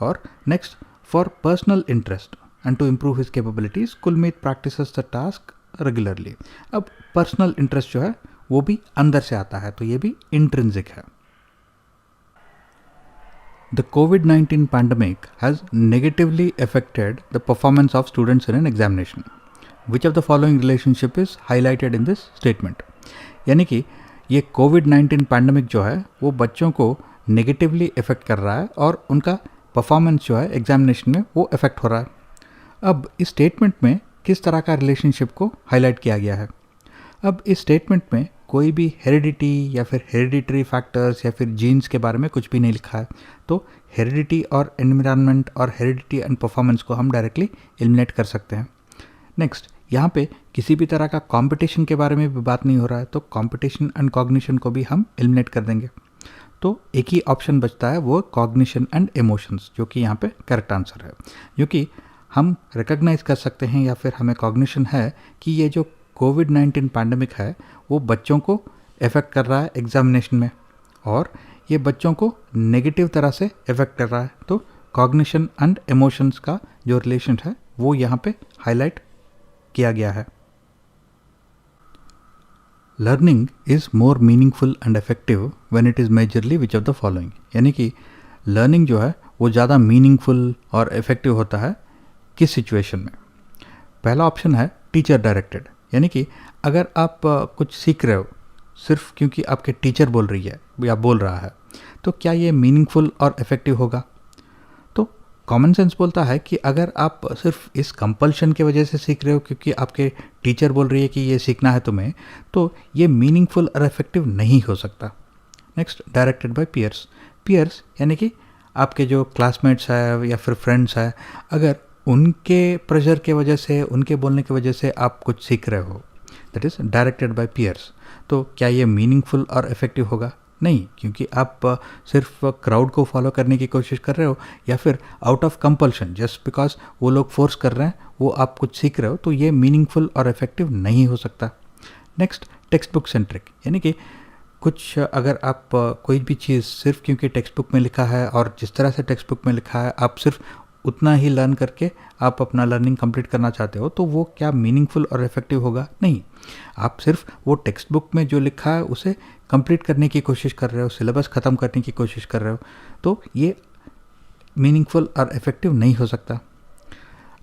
S1: और next, for personal interest and to improve his capabilities Kulmeet practises the task regularly. अब पर्सनल इंटरेस्ट जो है वो भी अंदर से आता है, तो ये भी इंट्रिंसिक है। The COVID-19 pandemic has negatively affected the performance of students in an examination. Which of the following relationship is highlighted in this statement? यानी कि ये कोविड-19 पैंडमिक जो है वो बच्चों को नेगेटिवली इफ़ेक्ट कर रहा है और उनका परफॉर्मेंस जो है एग्जामिनेशन में वो इफ़ेक्ट हो रहा है। अब इस स्टेटमेंट में किस तरह का रिलेशनशिप को हाईलाइट किया गया है? अब इस स्टेटमेंट में कोई भी हेरिडिटी या फिर हेरिडिटरी फैक्टर्स या फिर जीन्स के बारे में कुछ भी नहीं लिखा है। तो हेरिडिटी और एनवायरनमेंट और हेरिडिटी एंड परफॉर्मेंस को हम डायरेक्टली एलिमिनेट कर सकते हैं। नेक्स्ट, यहाँ पे किसी भी तरह का कंपटीशन के बारे में भी बात नहीं हो रहा है, तो कंपटीशन एंड कॉग्निशन को भी हम एलिमिनेट कर देंगे। तो एक ही ऑप्शन बचता है, वो कॉग्निशन एंड इमोशंस, जो कि यहाँ पे करेक्ट आंसर है। जो कि हम रिकग्नाइज कर सकते हैं या फिर हमें कॉग्निशन है कि ये जो कोविड-19 पैंडमिक है वो बच्चों को इफ़ेक्ट कर रहा है एग्जामिनेशन में और ये बच्चों को नेगेटिव तरह से इफ़ेक्ट कर रहा है। तो कॉग्निशन एंड इमोशंस का जो रिलेशन है वो यहाँ पे हाईलाइट किया गया है। Learning is more meaningful and effective when it is majorly which of the following, यानी कि लर्निंग जो है वो ज़्यादा मीनिंगफुल और इफेक्टिव होता है किस सिचुएशन में? पहला ऑप्शन है टीचर डायरेक्टेड, यानी कि अगर आप कुछ सीख रहे हो सिर्फ क्योंकि आपके टीचर बोल रही है या बोल रहा है, तो क्या ये मीनिंगफुल और इफेक्टिव होगा? तो कॉमन सेंस बोलता है कि अगर आप सिर्फ इस कंपल्शन की वजह से सीख रहे हो क्योंकि आपके टीचर बोल रही है कि ये सीखना है तुम्हें, तो ये मीनिंगफुल और इफेक्टिव नहीं हो सकता। Next, directed by peers. Peers यानी कि आपके जो क्लासमेट्स है या फिर फ्रेंड्स है, अगर उनके प्रेशर के वजह से, उनके बोलने की वजह से आप कुछ सीख रहे हो, that is directed by peers, तो क्या ये मीनिंगफुल और इफेक्टिव होगा? नहीं, क्योंकि आप सिर्फ क्राउड को फॉलो करने की कोशिश कर रहे हो या फिर out of compulsion, just because वो लोग फोर्स कर रहे हैं वो आप कुछ सीख रहे हो, तो ये मीनिंगफुल और इफेक्टिव नहीं हो सकता। नेक्स्ट, टेक्स्ट बुक सेंट्रिक, यानी कि कुछ अगर आप कोई भी चीज़ सिर्फ क्योंकि टेक्स्ट बुक में लिखा है और जिस तरह से टेक्स्ट बुक में लिखा है आप सिर्फ उतना ही लर्न करके आप अपना लर्निंग कंप्लीट करना चाहते हो, तो वो क्या मीनिंगफुल और इफेक्टिव होगा? नहीं, आप सिर्फ वो टेक्स्ट बुक में जो लिखा है उसे कंप्लीट करने की कोशिश कर रहे हो, सिलेबस ख़त्म करने की कोशिश कर रहे हो, तो ये मीनिंगफुल और इफेक्टिव नहीं हो सकता।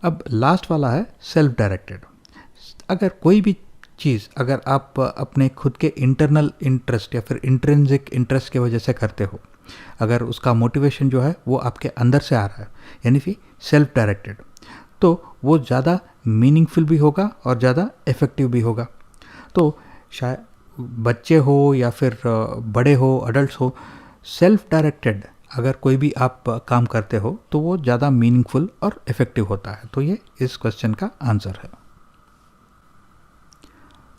S1: अब लास्ट वाला है सेल्फ डायरेक्टेड। अगर कोई भी चीज़ अगर आप अपने खुद के इंटरनल इंटरेस्ट या फिर इंट्रिंसिक इंटरेस्ट की वजह से करते हो, अगर उसका मोटिवेशन जो है वो आपके अंदर से आ रहा है, यानी कि सेल्फ डायरेक्टेड, तो वो ज़्यादा मीनिंगफुल भी होगा और ज़्यादा इफ़ेक्टिव भी होगा। तो शायद बच्चे हो या फिर बड़े हो, अडल्ट हो, सेल्फ डायरेक्टेड अगर कोई भी आप काम करते हो तो वो ज़्यादा मीनिंगफुल और इफ़ेक्टिव होता है। तो ये इस क्वेश्चन का आंसर है।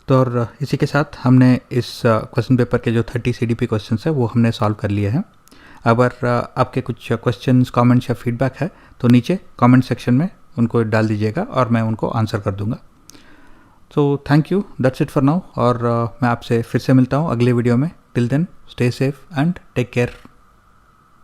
S1: तो और इसी के साथ हमने इस क्वेश्चन पेपर के जो 30 CDP क्वेश्चंस है वो हमने सॉल्व कर लिए हैं। अगर आपके कुछ क्वेश्चंस, कमेंट्स या फीडबैक है तो नीचे कमेंट सेक्शन में उनको डाल दीजिएगा और मैं उनको आंसर कर दूंगा। तो thank you, that's it for now, और मैं आपसे फिर से मिलता हूँ अगले वीडियो में। Till then, stay safe and take care.